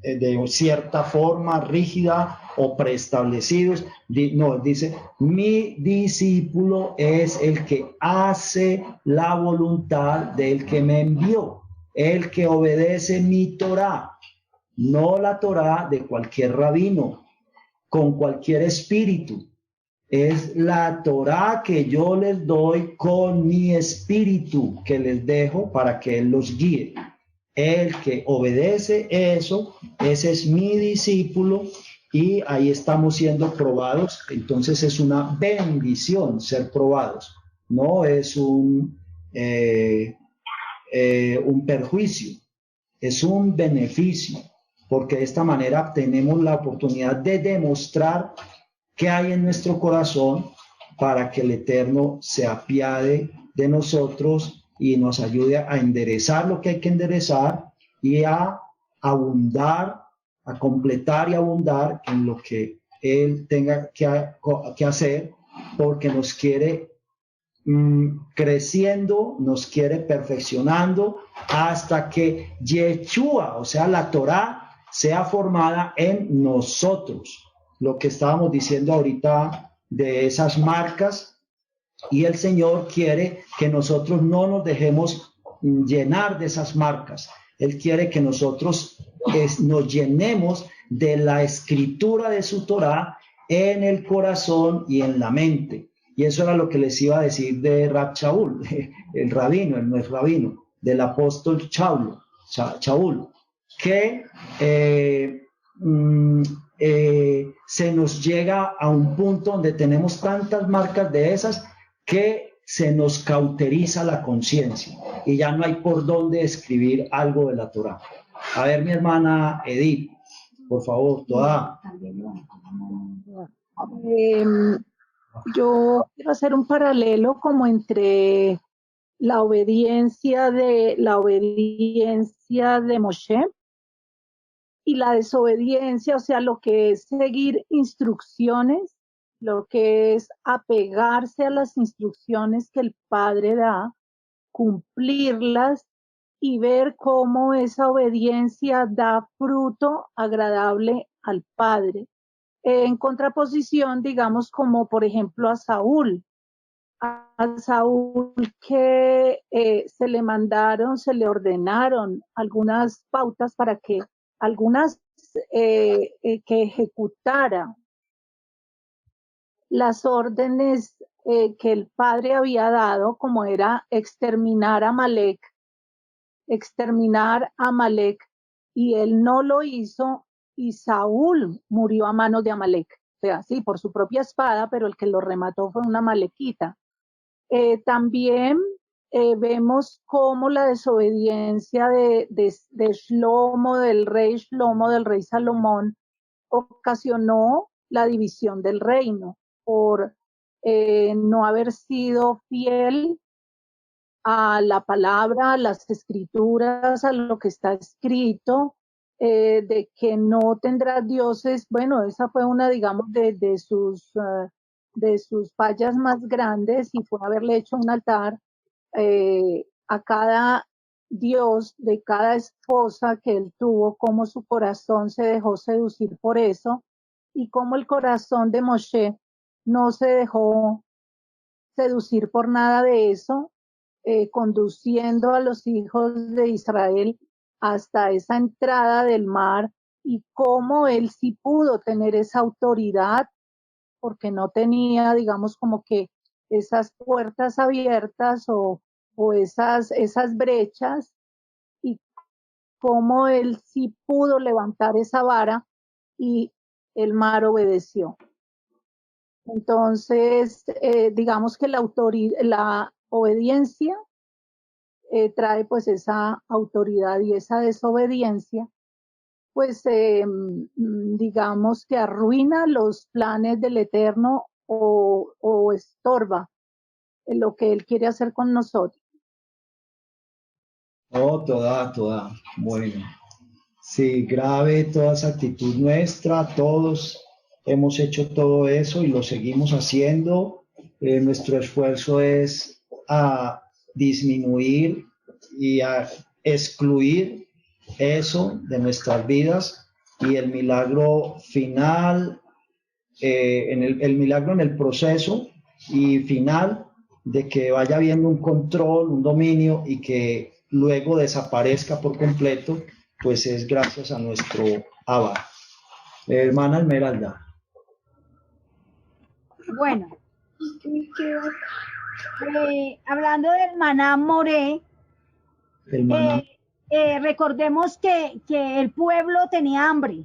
de cierta forma rígida o preestablecidos. No, dice, mi discípulo es el que hace la voluntad del que me envió, el que obedece mi Torah, no la Torah de cualquier rabino, con cualquier espíritu. Es la Torah que yo les doy con mi espíritu que les dejo para que Él los guíe. El que obedece eso, ese es mi discípulo, y ahí estamos siendo probados. Entonces es una bendición ser probados, no es un perjuicio, es un beneficio, porque de esta manera tenemos la oportunidad de demostrar qué hay en nuestro corazón para que el Eterno se apiade de nosotros y nos ayude a enderezar lo que hay que enderezar y a abundar, a completar y abundar en lo que Él tenga que hacer, porque nos quiere creciendo, nos quiere perfeccionando hasta que Yeshua, o sea, la Torá, sea formada en nosotros. Lo que estábamos diciendo ahorita de esas marcas, y el Señor quiere que nosotros no nos dejemos llenar de esas marcas. Él quiere que nosotros nos llenemos de la escritura de su Torá en el corazón y en la mente. Y eso era lo que les iba a decir de Rab Shaul, el rabino, él no es rabino, del apóstol Shaul, que se nos llega a un punto donde tenemos tantas marcas de esas que se nos cauteriza la conciencia y ya no hay por dónde escribir algo de la Torá. A ver, mi hermana Edith, por favor, toda. Yo quiero hacer un paralelo como entre la obediencia de Moshe y la desobediencia, o sea, lo que es seguir instrucciones, lo que es apegarse a las instrucciones que el Padre da, cumplirlas y ver cómo esa obediencia da fruto agradable al Padre. En contraposición, digamos, como por ejemplo a Saúl que se le ordenaron algunas pautas para que que ejecutara las órdenes que el padre había dado, como era exterminar a Amalek, y él no lo hizo, y Saúl murió a manos de Amalek. O sea, sí, por su propia espada, pero el que lo remató fue una amalequita. También vemos cómo la desobediencia de Shlomo, del rey Salomón, ocasionó la división del reino por no haber sido fiel a la palabra, a las escrituras, a lo que está escrito, de que no tendrás dioses. Bueno, esa fue una, digamos, de sus fallas más grandes, y fue haberle hecho un altar a cada dios de cada esposa que él tuvo, cómo su corazón se dejó seducir por eso, y cómo el corazón de Moshe no se dejó seducir por nada de eso, conduciendo a los hijos de Israel hasta esa entrada del mar, y cómo él sí pudo tener esa autoridad, porque no tenía, digamos, como que esas puertas abiertas o esas brechas, y cómo él sí pudo levantar esa vara y el mar obedeció. Entonces, digamos que la obediencia trae pues esa autoridad, y esa desobediencia pues digamos que arruina los planes del Eterno o estorba lo que Él quiere hacer con nosotros. Oh, toda. Bueno, sí, grave toda esa actitud nuestra. Todos hemos hecho todo eso y lo seguimos haciendo. Nuestro esfuerzo es a disminuir y a excluir eso de nuestras vidas, y el milagro final, el milagro en el proceso y final de que vaya habiendo un control, un dominio, y que luego desaparezca por completo, pues es gracias a nuestro Abba. Hermana Esmeralda. Bueno, hablando del maná moré, recordemos que el pueblo tenía hambre.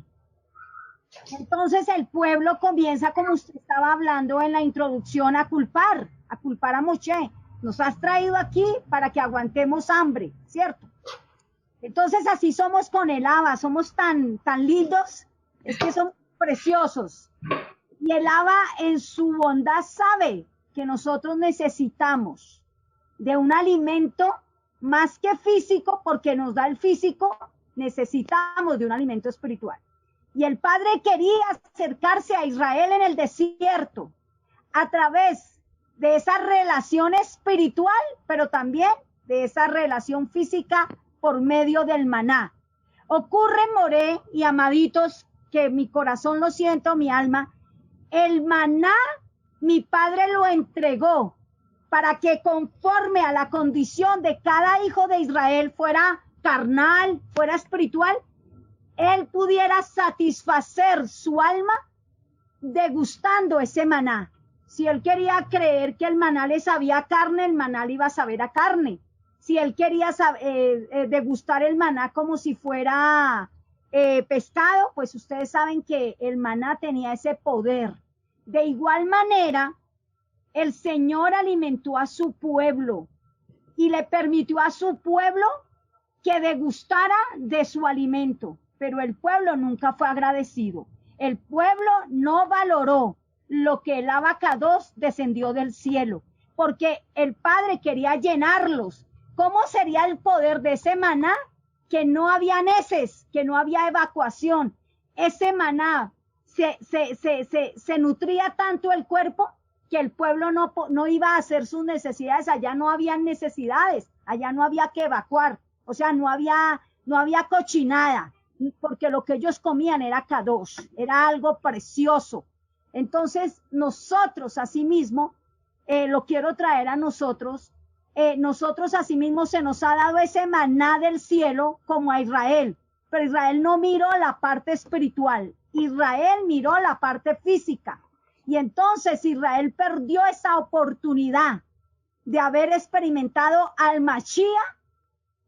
Entonces el pueblo comienza, como usted estaba hablando en la introducción, a culpar a Moshe. Nos has traído aquí para que aguantemos hambre, ¿cierto? Entonces así somos con el Abba, somos tan lindos, es que son preciosos. Y el Abba en su bondad sabe que nosotros necesitamos de un alimento más que físico, porque nos da el físico, necesitamos de un alimento espiritual. Y el Padre quería acercarse a Israel en el desierto a través de esa relación espiritual, pero también de esa relación física por medio del maná. Ocurre, Moré y amaditos, que mi corazón lo siento, mi alma, el maná mi Padre lo entregó para que conforme a la condición de cada hijo de Israel, fuera carnal, fuera espiritual, él pudiera satisfacer su alma degustando ese maná. Si él quería creer que el maná le sabía a carne, el maná le iba a saber a carne. Si él quería degustar el maná como si fuera pescado, pues ustedes saben que el maná tenía ese poder. De igual manera, el Señor alimentó a su pueblo y le permitió a su pueblo que degustara de su alimento, pero el pueblo nunca fue agradecido. El pueblo no valoró lo que el Abacados descendió del cielo, porque el Padre quería llenarlos. ¿Cómo sería el poder de ese maná? Que no había neces, que no había evacuación. Ese maná se nutría tanto el cuerpo que el pueblo no iba a hacer sus necesidades. Allá no había necesidades, allá no había que evacuar, o sea, no había cochinada, porque lo que ellos comían era kadosh, era algo precioso. Entonces nosotros asimismo, lo quiero traer a nosotros asimismo se nos ha dado ese maná del cielo como a Israel, pero Israel no miró la parte espiritual, Israel miró la parte física, y entonces Israel perdió esa oportunidad de haber experimentado al Mashiach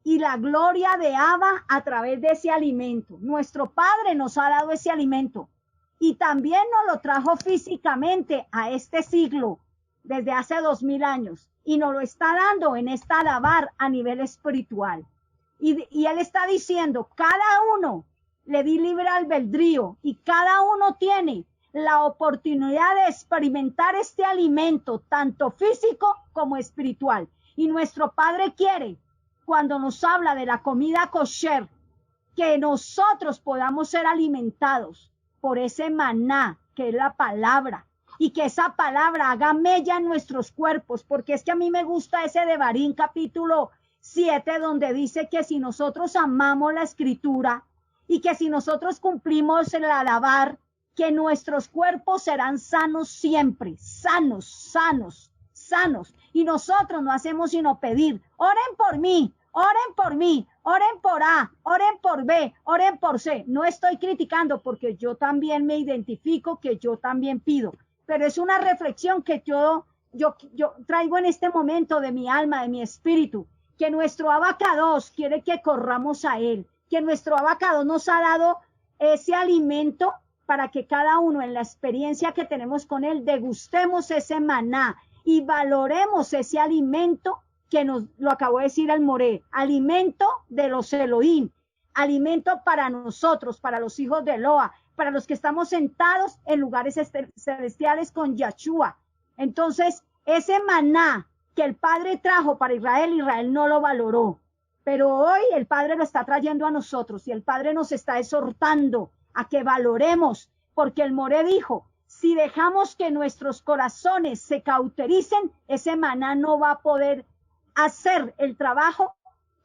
y la gloria de Abba a través de ese alimento. Nuestro Padre nos ha dado ese alimento y también nos lo trajo físicamente a este siglo desde hace 2000 años y nos lo está dando en esta alabar a nivel espiritual. Y Él está diciendo, cada uno le di libre albedrío y cada uno tiene la oportunidad de experimentar este alimento, tanto físico como espiritual. Y nuestro Padre quiere, cuando nos habla de la comida kosher, que nosotros podamos ser alimentados por ese maná, que es la palabra, y que esa palabra haga mella en nuestros cuerpos, porque es que a mí me gusta ese de Barín capítulo 7, donde dice que si nosotros amamos la escritura, y que si nosotros cumplimos el alabar, que nuestros cuerpos serán sanos siempre, sanos, y nosotros no hacemos sino pedir, oren por mí, oren por A, oren por B, oren por C. No estoy criticando porque yo también me identifico, que yo también pido, pero es una reflexión que yo traigo en este momento de mi alma, de mi espíritu, que nuestro Abacados quiere que corramos a Él, que nuestro Abacados nos ha dado ese alimento para que cada uno en la experiencia que tenemos con Él degustemos ese maná y valoremos ese alimento que nos lo acabó de decir el Moré, alimento de los Elohim, alimento para nosotros, para los hijos de Eloa, para los que estamos sentados en lugares celestiales con Yahshua. Entonces, ese maná que el Padre trajo para Israel, Israel no lo valoró, pero hoy el Padre lo está trayendo a nosotros y el Padre nos está exhortando a que valoremos, porque el Moré dijo, si dejamos que nuestros corazones se cautericen, ese maná no va a poder hacer el trabajo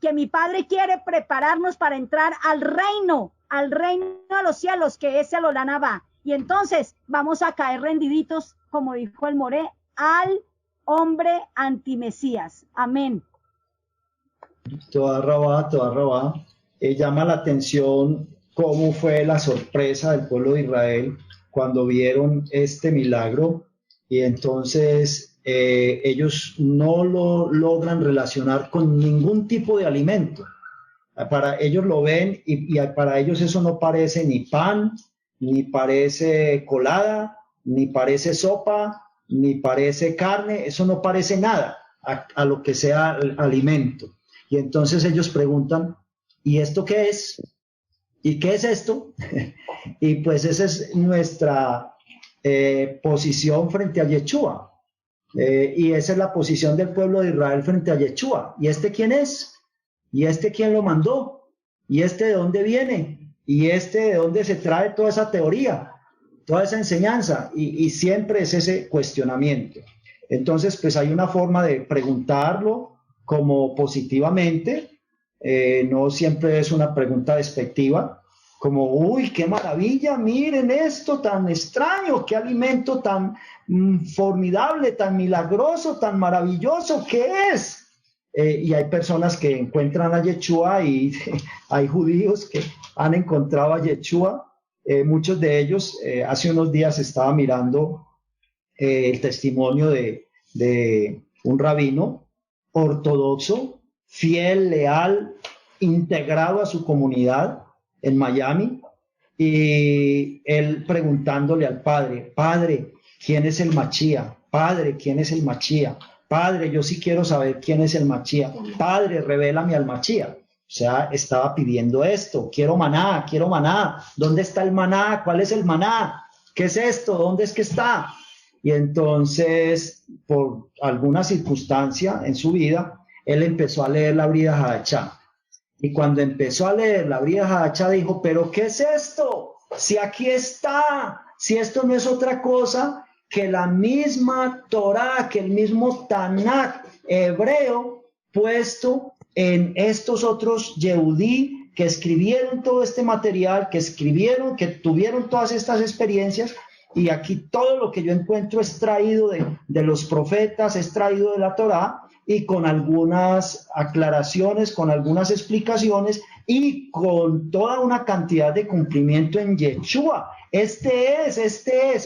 que mi Padre quiere prepararnos para entrar al reino de los cielos, que es el Olam Abba. Y entonces vamos a caer rendiditos, como dijo el Moré, al hombre antimesías. Amén. Toda Rabá, llama la atención cómo fue la sorpresa del pueblo de Israel cuando vieron este milagro, y entonces ellos no lo logran relacionar con ningún tipo de alimento. Para ellos lo ven y para ellos eso no parece ni pan, ni parece colada, ni parece sopa, ni parece carne, eso no parece nada a lo que sea alimento. Y entonces ellos preguntan, ¿y esto qué es? ¿Y qué es esto? Y pues esa es nuestra posición frente a Yeshua. Y esa es la posición del pueblo de Israel frente a Yeshua. ¿Y este quién es? ¿Y este quién lo mandó? ¿Y este de dónde viene? ¿Y este de dónde se trae toda esa teoría? Toda esa enseñanza. Y siempre es ese cuestionamiento. Entonces, pues hay una forma de preguntarlo como positivamente. No siempre es una pregunta despectiva. Como, uy, qué maravilla, miren esto tan extraño, qué alimento tan formidable, tan milagroso, tan maravilloso, ¿qué es? Y hay personas que encuentran a Yeshua y hay judíos que han encontrado a Yeshua. Muchos de ellos, hace unos días estaba mirando el testimonio de un rabino ortodoxo, fiel, leal, integrado a su comunidad en Miami, y él preguntándole al padre, padre, ¿quién es el Machía? Padre, ¿quién es el Machía? Padre, yo sí quiero saber quién es el Machía. Padre, revélame al Machía. O sea, estaba pidiendo esto, quiero maná, ¿dónde está el maná? ¿Cuál es el maná? ¿Qué es esto? ¿Dónde es que está? Y entonces, por alguna circunstancia en su vida, él empezó a leer la Brida Hadachá. Y cuando empezó a leer la Brida Hadachá dijo, ¿pero qué es esto? Si aquí está, si esto no es otra cosa que la misma Torá, que el mismo Tanakh hebreo puesto en estos otros Yehudí que escribieron todo este material, que escribieron, que tuvieron todas estas experiencias, y aquí todo lo que yo encuentro es traído de los profetas, es traído de la Torá, y con algunas aclaraciones, con algunas explicaciones y con toda una cantidad de cumplimiento en Yeshua. Este es,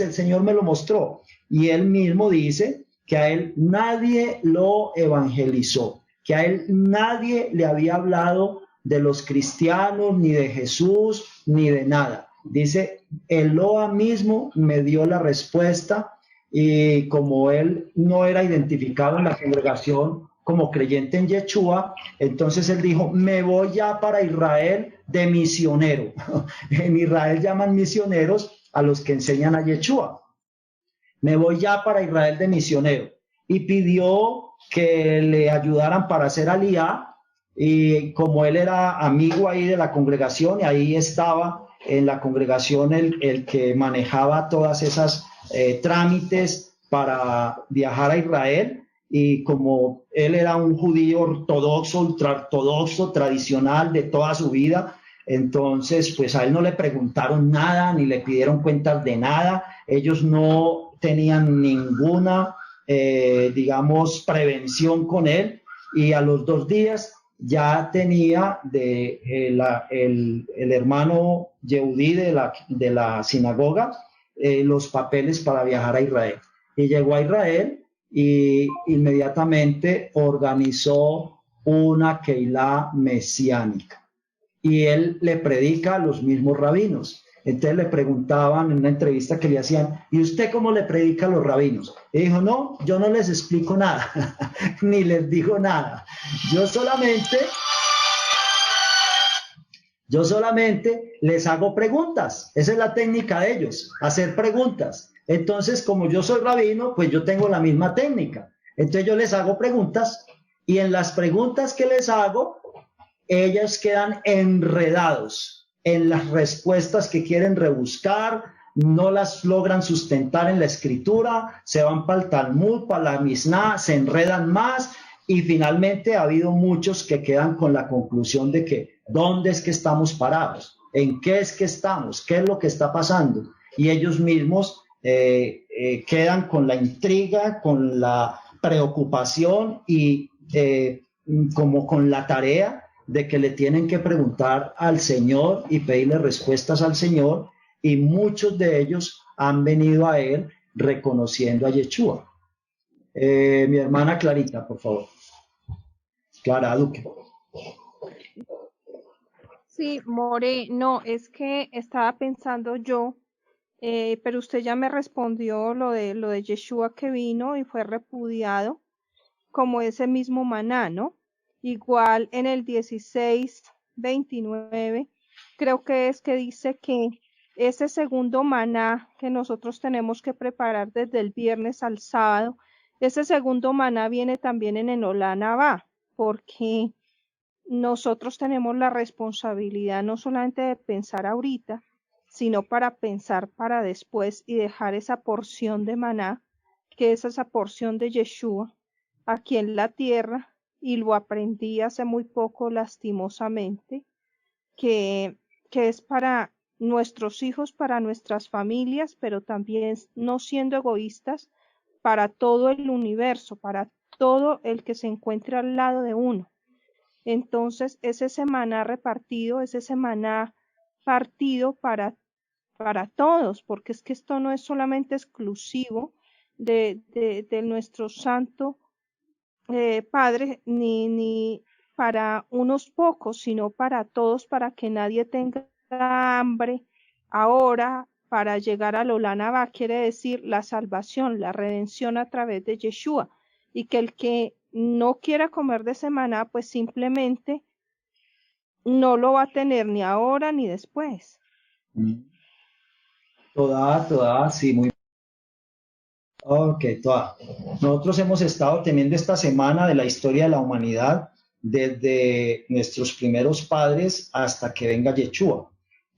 el Señor me lo mostró. Y él mismo dice que a él nadie lo evangelizó, que a él nadie le había hablado de los cristianos, ni de Jesús, ni de nada. Dice, Eloa mismo me dio la respuesta. Y como él no era identificado en la congregación como creyente en Yeshua, entonces él dijo, me voy ya para Israel de misionero. En Israel llaman misioneros a los que enseñan a Yeshua. Me voy ya para Israel de misionero. Y pidió que le ayudaran para hacer aliyá, y como él era amigo ahí de la congregación, y ahí estaba en la congregación el que manejaba todas esas trámites para viajar a Israel, y como él era un judío ortodoxo, ultraortodoxo, tradicional de toda su vida, entonces pues a él no le preguntaron nada, ni le pidieron cuentas de nada, ellos no tenían ninguna, digamos, prevención con él, y a los 2 días ya tenía el hermano Yehudí de la sinagoga los papeles para viajar a Israel. Y llegó a Israel y inmediatamente organizó una Keilah mesiánica. Y él le predica a los mismos rabinos. Entonces le preguntaban en una entrevista que le hacían, ¿y usted cómo le predica a los rabinos? Y dijo, no, yo no les explico nada, ni les digo nada. Yo solamente les hago preguntas. Esa es la técnica de ellos, hacer preguntas. Entonces, como yo soy rabino, pues yo tengo la misma técnica. Entonces yo les hago preguntas, y en las preguntas que les hago, ellos quedan enredados en las respuestas que quieren rebuscar, no las logran sustentar en la escritura, se van para el Talmud, para la Mishnah, se enredan más, y finalmente ha habido muchos que quedan con la conclusión de que ¿dónde es que estamos parados? ¿En qué es que estamos? ¿Qué es lo que está pasando? Y ellos mismos quedan con la intriga, con la preocupación y como con la tarea de que le tienen que preguntar al Señor y pedirle respuestas al Señor, y muchos de ellos han venido a él reconociendo a Yeshua. Mi hermana Clarita, por favor. Clara Duque. Sí, More, no, es que estaba pensando yo, pero usted ya me respondió lo de Yeshua que vino y fue repudiado como ese mismo maná, ¿no? Igual en el 16:29, creo que es que dice que ese segundo maná que nosotros tenemos que preparar desde el viernes al sábado Ese segundo maná viene también en el Olá Nabá, porque nosotros tenemos la responsabilidad no solamente de pensar ahorita, sino para pensar para después y dejar esa porción de maná, que es esa porción de Yeshua, aquí en la tierra, y lo aprendí hace muy poco lastimosamente, que es para nuestros hijos, para nuestras familias, pero también no siendo egoístas, para todo el universo, para todo el que se encuentre al lado de uno. Entonces, es ese maná repartido, es ese maná partido para todos, porque es que esto no es solamente exclusivo de nuestro Santo Padre, ni para unos pocos, sino para todos, para que nadie tenga hambre ahora. Para llegar al Olá Nabá quiere decir la salvación, la redención a través de Yeshua, y que el que no quiera comer de ese maná, pues simplemente no lo va a tener ni ahora ni después. Toda, sí, muy. Ok, toda. Nosotros hemos estado teniendo esta semana de la historia de la humanidad desde nuestros primeros padres hasta que venga Yeshua.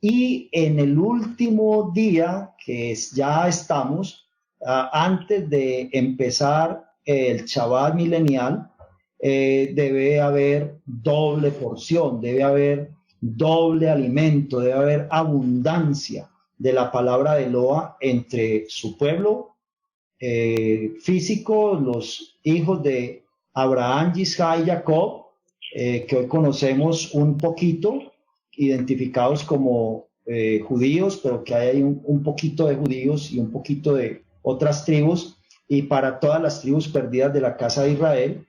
Y en el último día, que ya estamos, antes de empezar el Shabbat milenial, debe haber doble porción, debe haber doble alimento, debe haber abundancia de la palabra de Eloa entre su pueblo físico, los hijos de Abraham, Isaac y Jacob, que hoy conocemos un poquito, identificados como judíos, pero que hay un poquito de judíos y un poquito de otras tribus, y para todas las tribus perdidas de la casa de Israel,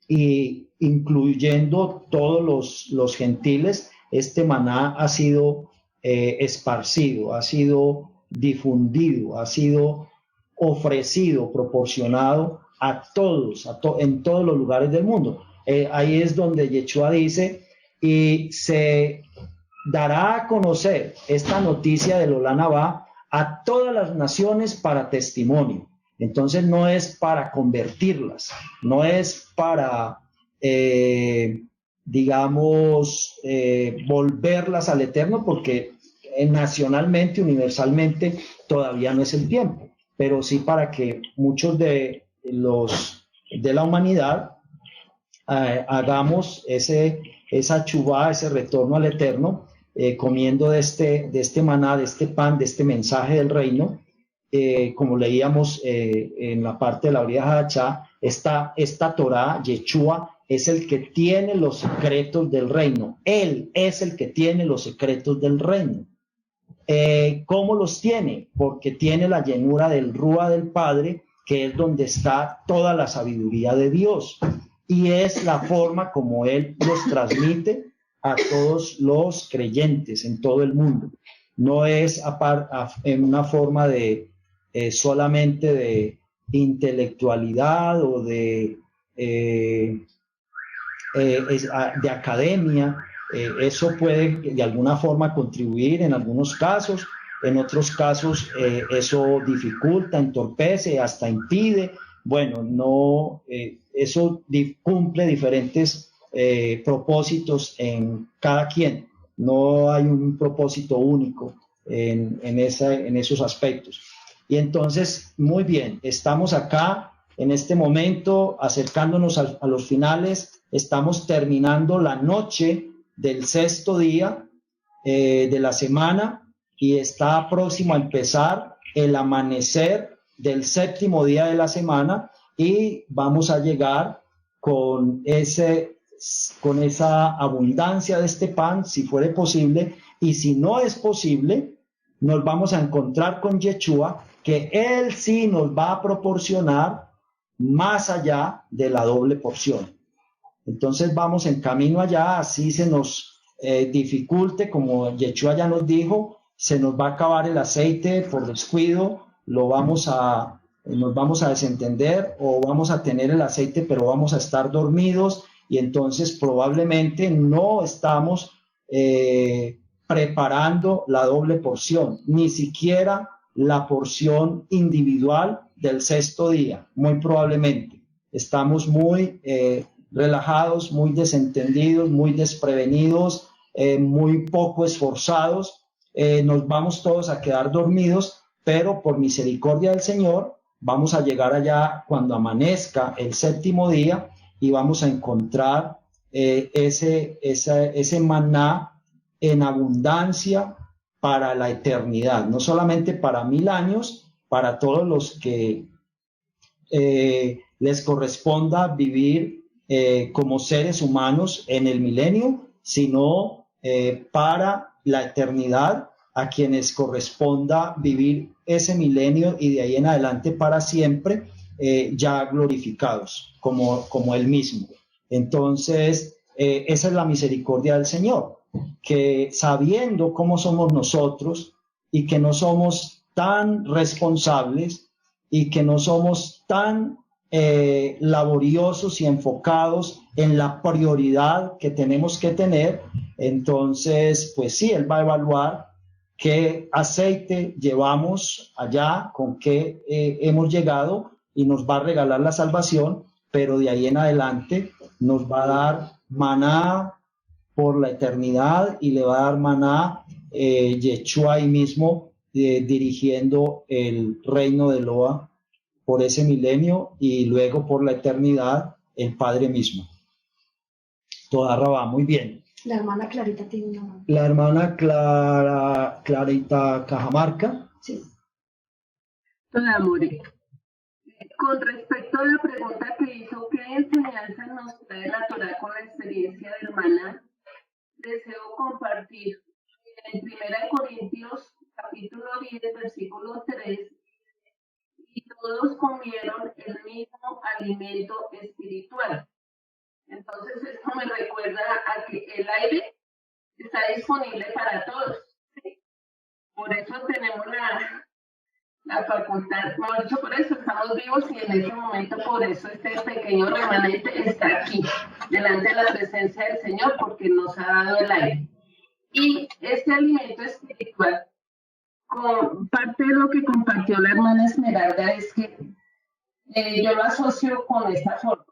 y incluyendo todos los gentiles, este maná ha sido esparcido, ha sido difundido, ha sido ofrecido, proporcionado a todos, en todos los lugares del mundo. Ahí es donde Yeshua dice, y se dará a conocer esta noticia del Olá Nabá a todas las naciones para testimonio. Entonces no es para convertirlas, no es para, volverlas al Eterno, porque nacionalmente, universalmente, todavía no es el tiempo, pero sí para que muchos de la humanidad hagamos esa chubá, ese retorno al Eterno, comiendo de este maná, de este pan, de este mensaje del reino. Como leíamos en la parte de la Brija Hadachá, esta Torá, Yeshua, es el que tiene los secretos del reino. Él es el que tiene los secretos del reino. ¿Cómo los tiene? Porque tiene la llenura del Rúa del Padre, que es donde está toda la sabiduría de Dios. Y es la forma como Él los transmite a todos los creyentes en todo el mundo. No es en una forma de solamente de intelectualidad o de academia. Eso puede de alguna forma contribuir en algunos casos, en otros casos eso dificulta, entorpece, hasta impide. Bueno, no, eso cumple diferentes propósitos en cada quien. No hay un propósito único en esos aspectos. Y entonces, muy bien, estamos acá en este momento acercándonos a los finales. Estamos terminando la noche del sexto día de la semana, y está próximo a empezar el amanecer del séptimo día de la semana, y vamos a llegar con esa abundancia de este pan, si fuere posible, y si no es posible, nos vamos a encontrar con Yeshua, que Él sí nos va a proporcionar más allá de la doble porción. Entonces vamos en camino allá, así se nos dificulte, como Yeshua ya nos dijo, se nos va a acabar el aceite por descuido, nos vamos a desentender, o vamos a tener el aceite pero vamos a estar dormidos, y entonces probablemente no estamos preparando la doble porción, ni siquiera la porción individual del sexto día, muy probablemente. Estamos muy relajados, muy desentendidos, muy desprevenidos, muy poco esforzados. Nos vamos todos a quedar dormidos, pero por misericordia del Señor vamos a llegar allá cuando amanezca el séptimo día y vamos a encontrar ese maná en abundancia para la eternidad, no solamente para 1000 años, para todos los que les corresponda vivir como seres humanos en el milenio, sino para la eternidad, a quienes corresponda vivir ese milenio y de ahí en adelante para siempre, ya glorificados como Él mismo. Entonces, esa es la misericordia del Señor, que sabiendo cómo somos nosotros y que no somos tan responsables y que no somos tan laboriosos y enfocados en la prioridad que tenemos que tener, entonces, pues sí, Él va a evaluar qué aceite llevamos allá, con qué hemos llegado y nos va a regalar la salvación, pero de ahí en adelante nos va a dar maná por la eternidad y le va a dar maná Yeshua ahí mismo dirigiendo el reino de Eloa por ese milenio y luego por la eternidad el Padre mismo. Toda Rabá, muy bien. La hermana Clarita tiene una mano. La hermana Clarita Cajamarca. Sí. Hola, More. Con respecto a la pregunta que hizo, ¿qué enseñanza nos trae la Torá con la experiencia del maná? Deseo compartir en 1 Corintios capítulo 10, versículo 3, y todos comieron el mismo alimento espiritual. Entonces esto me recuerda a que el aire está disponible para todos, ¿sí? Por eso tenemos la facultad, por eso estamos vivos y en este momento por eso este pequeño remanente está aquí, delante de la presencia del Señor, porque nos ha dado el aire. Y este alimento espiritual, con parte de lo que compartió la hermana Esmeralda, es que yo lo asocio con esta forma.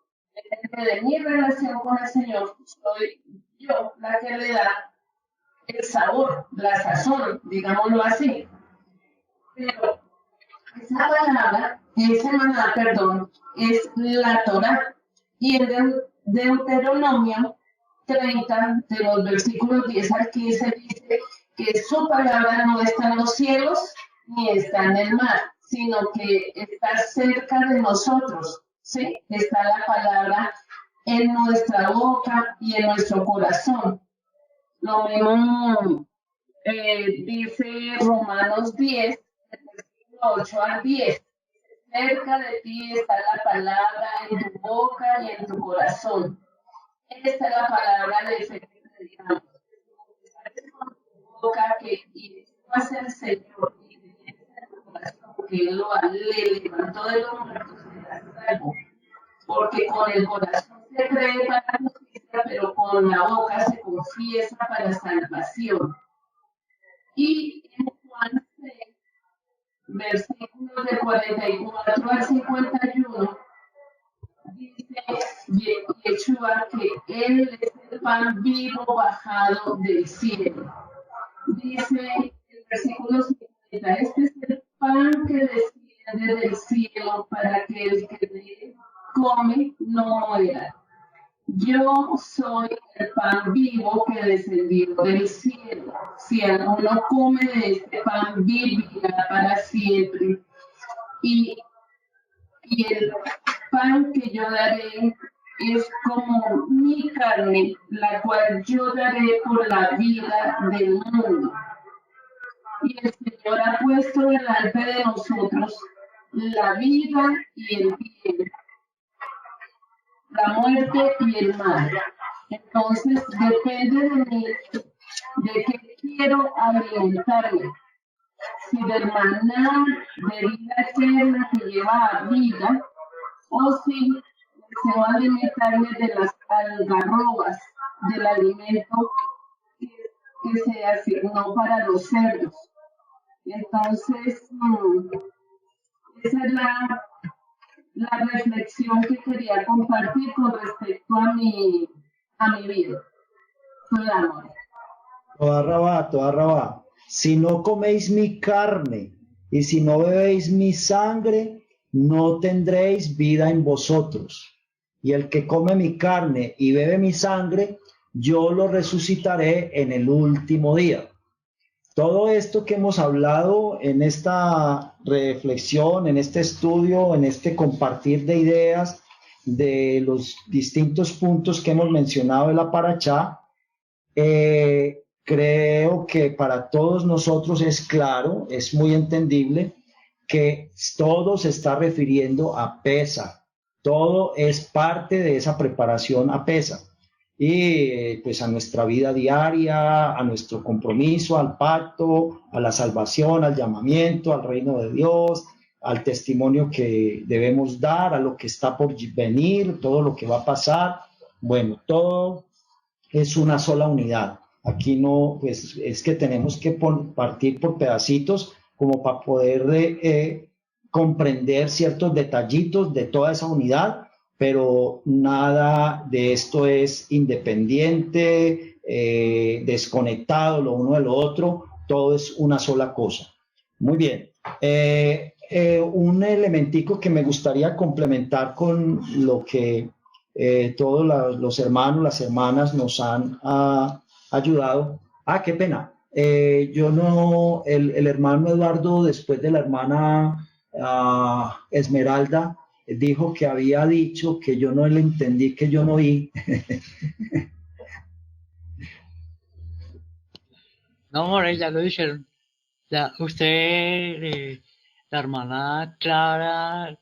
De mi relación con el Señor, soy yo la que le da el sabor, la sazón, digámoslo así. Pero esa palabra, ese maná, perdón, es la Torá. Y en Deuteronomio 30, de los versículos 10 al 15, dice que su palabra no está en los cielos ni está en el mar, sino que está cerca de nosotros, ¿sí? Está la palabra en nuestra boca y en nuestro corazón. Lo mismo dice Romanos 10, 8 al 10. Cerca de ti está la palabra en tu boca y en tu corazón. Esta es la palabra de fe que digamos. Boca que vas el Señor y en tu corazón que Él le levantó de los muertos y será salvo. Porque con el corazón se cree para la justicia, pero con la boca se confiesa para salvación. Y en Juan 6, versículos de 44 al 51, dice Yeshua que Él es el pan vivo bajado del cielo. Dice el versículo 50, este es el pan que desciende del cielo para que el que de él come no muera. Yo soy el pan vivo que descendió del cielo. Si alguno come de este pan, vivirá para siempre. Y el pan que yo daré es como mi carne, la cual yo daré por la vida del mundo. Y el Señor ha puesto delante de nosotros la vida y el bien, la muerte y el mal. Entonces depende de mí de qué quiero alimentarme. Si del maná de vida eterna que lleva a vida, o si deseo alimentarme de las algarrobas del alimento que se asignó para los cerdos. Entonces, esa es la reflexión que quería compartir con respecto a mi vida. Soy amor. Toda Rabá. Si no coméis mi carne y si no bebéis mi sangre, no tendréis vida en vosotros. Y el que come mi carne y bebe mi sangre, yo lo resucitaré en el último día. Todo esto que hemos hablado en esta reflexión, en este estudio, en este compartir de ideas, de los distintos puntos que hemos mencionado en la Parashá, creo que para todos nosotros es claro, es muy entendible que todo se está refiriendo a Pesaj. Todo es parte de esa preparación a Pesaj. Y pues a nuestra vida diaria, a nuestro compromiso, al pacto, a la salvación, al llamamiento, al reino de Dios, al testimonio que debemos dar, a lo que está por venir, todo lo que va a pasar. Bueno, todo es una sola unidad. Aquí no, pues es que tenemos que partir por pedacitos como para poder comprender ciertos detallitos de toda esa unidad, pero nada de esto es independiente, desconectado lo uno de lo otro, todo es una sola cosa. Muy bien. Un elementico que me gustaría complementar con lo que todos los hermanos, las hermanas nos han ayudado. Qué pena. El hermano Eduardo, después de la hermana Esmeralda, dijo que había dicho que yo no le entendí, que yo no oí. No, More, ya lo dijeron. Ya, usted, la hermana Clara,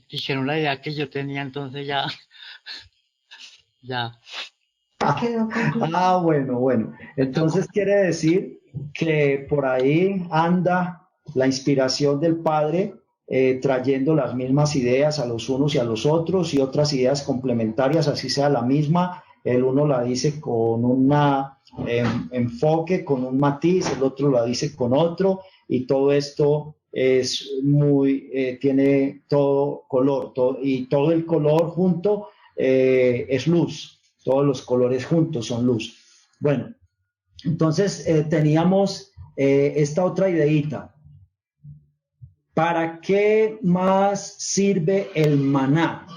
dijeron la idea que yo tenía, entonces ya. Ya. Bueno. Entonces quiere decir que por ahí anda la inspiración del Padre, trayendo las mismas ideas a los unos y a los otros y otras ideas complementarias, así sea la misma. El uno la dice con un enfoque, con un matiz, el otro la dice con otro, y todo esto es tiene todo color, y todo el color junto es luz. Todos los colores juntos son luz. Bueno, entonces teníamos esta otra ideita. ¿Para qué más sirve el maná?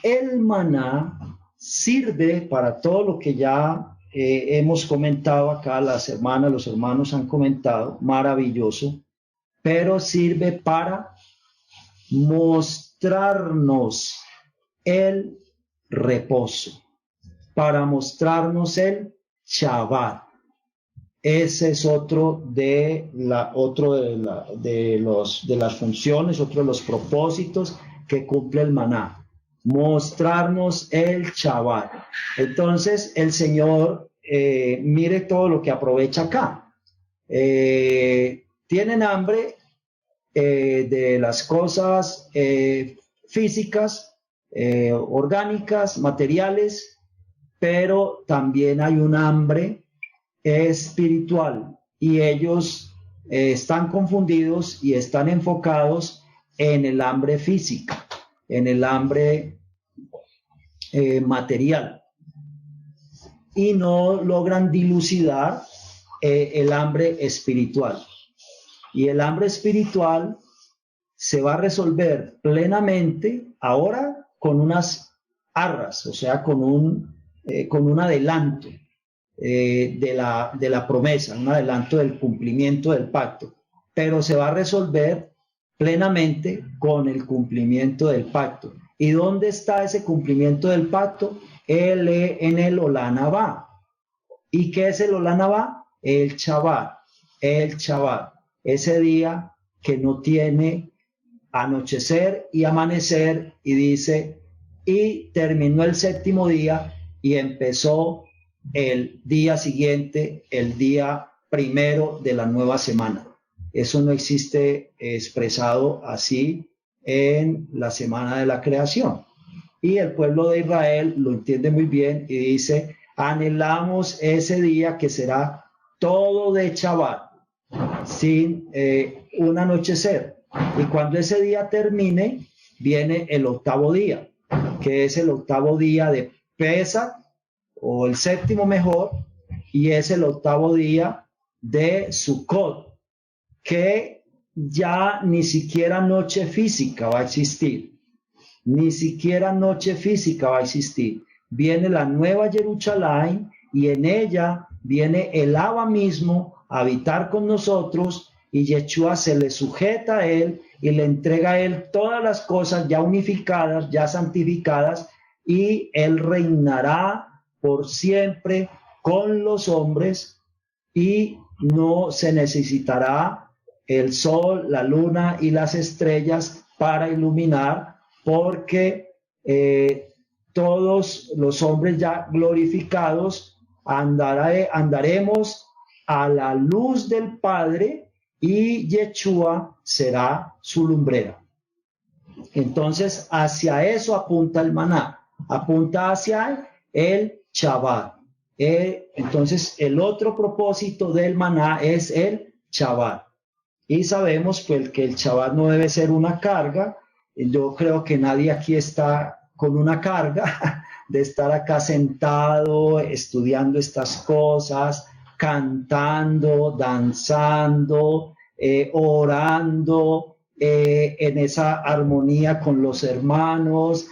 El maná sirve para todo lo que ya hemos comentado acá, las hermanas, los hermanos han comentado, maravilloso, pero sirve para mostrarnos el reposo, para mostrarnos el Shabbat. Ese es otro de las funciones, otro de los propósitos que cumple el maná, mostrarnos el Shabbat. Entonces el Señor, mire todo lo que aprovecha acá. Tienen hambre de las cosas físicas, orgánicas, materiales, pero también hay un hambre espiritual y ellos están confundidos y están enfocados en el hambre física, en el hambre material, y no logran dilucidar el hambre espiritual. Y el hambre espiritual se va a resolver plenamente ahora con unas arras, o sea, con un adelanto de la promesa, un adelanto del cumplimiento del pacto, pero se va a resolver plenamente con el cumplimiento del pacto. ¿Y dónde está ese cumplimiento del pacto? En el Olam Abba. ¿Y qué es el Olam Abba? El Shabbat, ese día que no tiene anochecer y amanecer, y dice, y terminó el séptimo día y empezó el día siguiente, el día primero de la nueva semana. Eso no existe expresado así en la semana de la creación. Y el pueblo de Israel lo entiende muy bien y dice, anhelamos ese día que será todo de Shabbat, sin un anochecer, Y cuando ese día termine, viene el octavo día, que es el octavo día de Pesach, o el séptimo mejor, y es el octavo día de Sukkot, que ya ni siquiera noche física va a existir, ni siquiera noche física va a existir. Viene la nueva Jerusalén y en ella viene el Abba mismo a habitar con nosotros, y Yeshua se le sujeta a él y le entrega a él todas las cosas ya unificadas, ya santificadas, y él reinará por siempre con los hombres, y no se necesitará el sol, la luna y las estrellas para iluminar, porque todos los hombres ya glorificados andaremos a la luz del Padre, y Yeshua será su lumbrera. Entonces, hacia eso apunta el maná, apunta hacia el Shabbat. Entonces, el otro propósito del maná es el Shabbat. Y sabemos pues, que el Shabbat no debe ser una carga. Yo creo que nadie aquí está con una carga de estar acá sentado, estudiando estas cosas, cantando, danzando, orando, en esa armonía con los hermanos,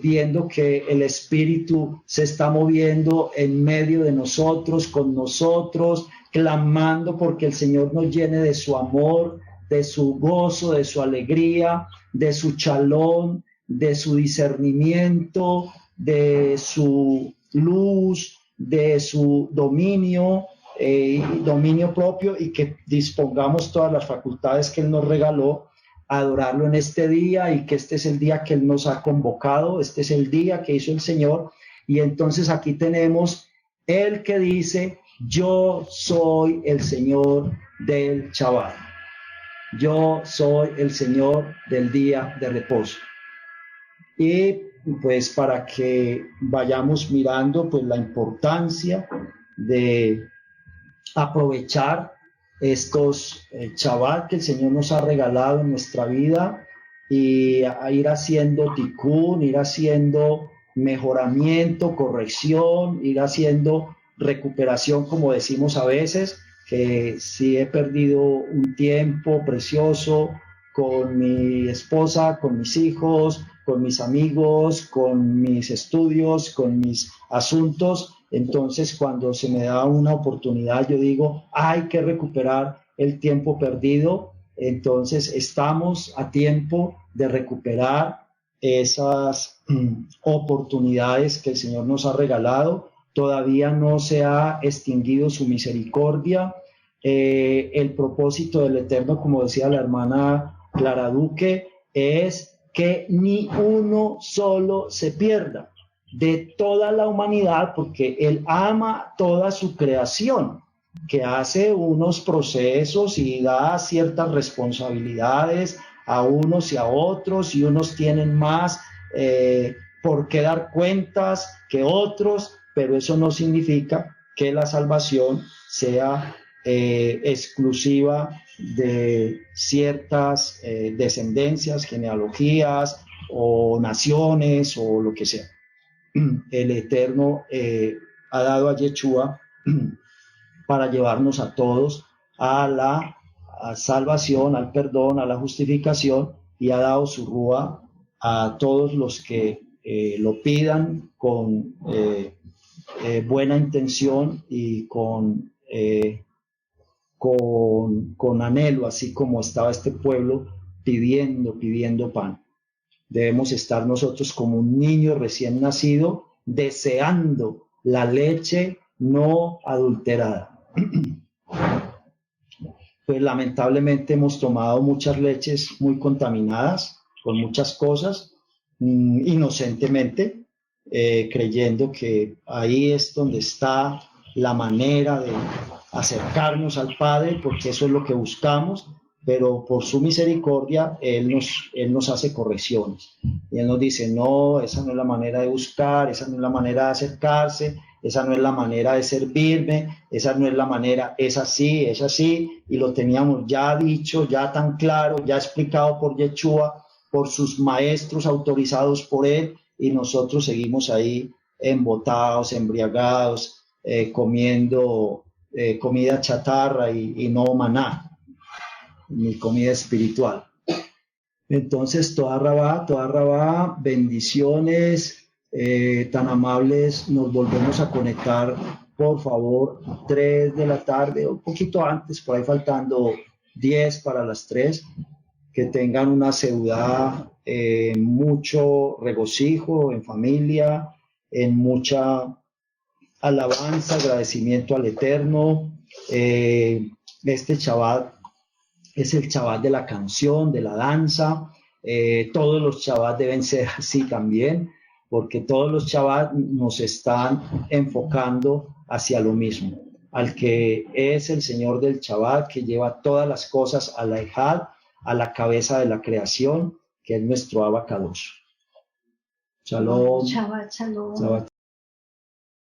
viendo que el Espíritu se está moviendo en medio de nosotros, con nosotros, clamando porque el Señor nos llene de su amor, de su gozo, de su alegría, de su shalom, de su discernimiento, de su luz, de su dominio, dominio propio, y que dispongamos todas las facultades que Él nos regaló a adorarlo en este día, y que este es el día que Él nos ha convocado, este es el día que hizo el Señor. Y entonces aquí tenemos el que dice: yo soy el Señor del Shabbat, yo soy el Señor del día de reposo. Y pues para que vayamos mirando pues la importancia de aprovechar estos Shabbat que el Señor nos ha regalado en nuestra vida, y a ir haciendo tikkun, ir haciendo mejoramiento, corrección, ir haciendo recuperación, como decimos a veces, que si he perdido un tiempo precioso con mi esposa, con mis hijos, con mis amigos, con mis estudios, con mis asuntos, entonces cuando se me da una oportunidad yo digo, hay que recuperar el tiempo perdido. Entonces estamos a tiempo de recuperar esas oportunidades que el Señor nos ha regalado. Todavía no se ha extinguido su misericordia. El propósito del Eterno, como decía la hermana Clara Duque, es que ni uno solo se pierda de toda la humanidad, porque Él ama toda su creación, que hace unos procesos y da ciertas responsabilidades a unos y a otros, y unos tienen más por qué dar cuentas que otros, pero eso no significa que la salvación sea exclusiva de ciertas descendencias, genealogías o naciones o lo que sea. El Eterno ha dado a Yeshua para llevarnos a todos a la salvación, al perdón, a la justificación, y ha dado su Rúa a todos los que lo pidan con buena intención y con anhelo, así como estaba este pueblo pidiendo pan. Debemos estar nosotros como un niño recién nacido, deseando la leche no adulterada. Pues lamentablemente hemos tomado muchas leches muy contaminadas con muchas cosas, inocentemente, creyendo que ahí es donde está la manera de acercarnos al Padre, porque eso es lo que buscamos. pero por su misericordia Él nos hace correcciones. Y Él nos dice, no, esa no es la manera de buscar, esa no es la manera de acercarse, esa no es la manera de servirme, esa no es la manera, es así, y lo teníamos ya dicho, ya tan claro, ya explicado por Yeshua, por sus maestros autorizados por Él, y nosotros seguimos ahí embotados, embriagados, comiendo comida chatarra y no maná, ni comida espiritual. Entonces, toda Rabá, bendiciones, tan amables, nos volvemos a conectar, por favor, 3 de la tarde, un poquito antes, por ahí faltando 10 para las 3, que tengan una ciudad, mucho regocijo en familia, en mucha alabanza, agradecimiento al Eterno. Este Shabbat es el Shabbat de la canción, de la danza. Todos los Shabbat deben ser así también, porque todos los Shabbat nos están enfocando hacia lo mismo, al que es el Señor del Shabbat, que lleva todas las cosas a la Ejad, a la cabeza de la creación, que es nuestro Abacadosh. Shalom. Shabbat, shalom. Shabbat.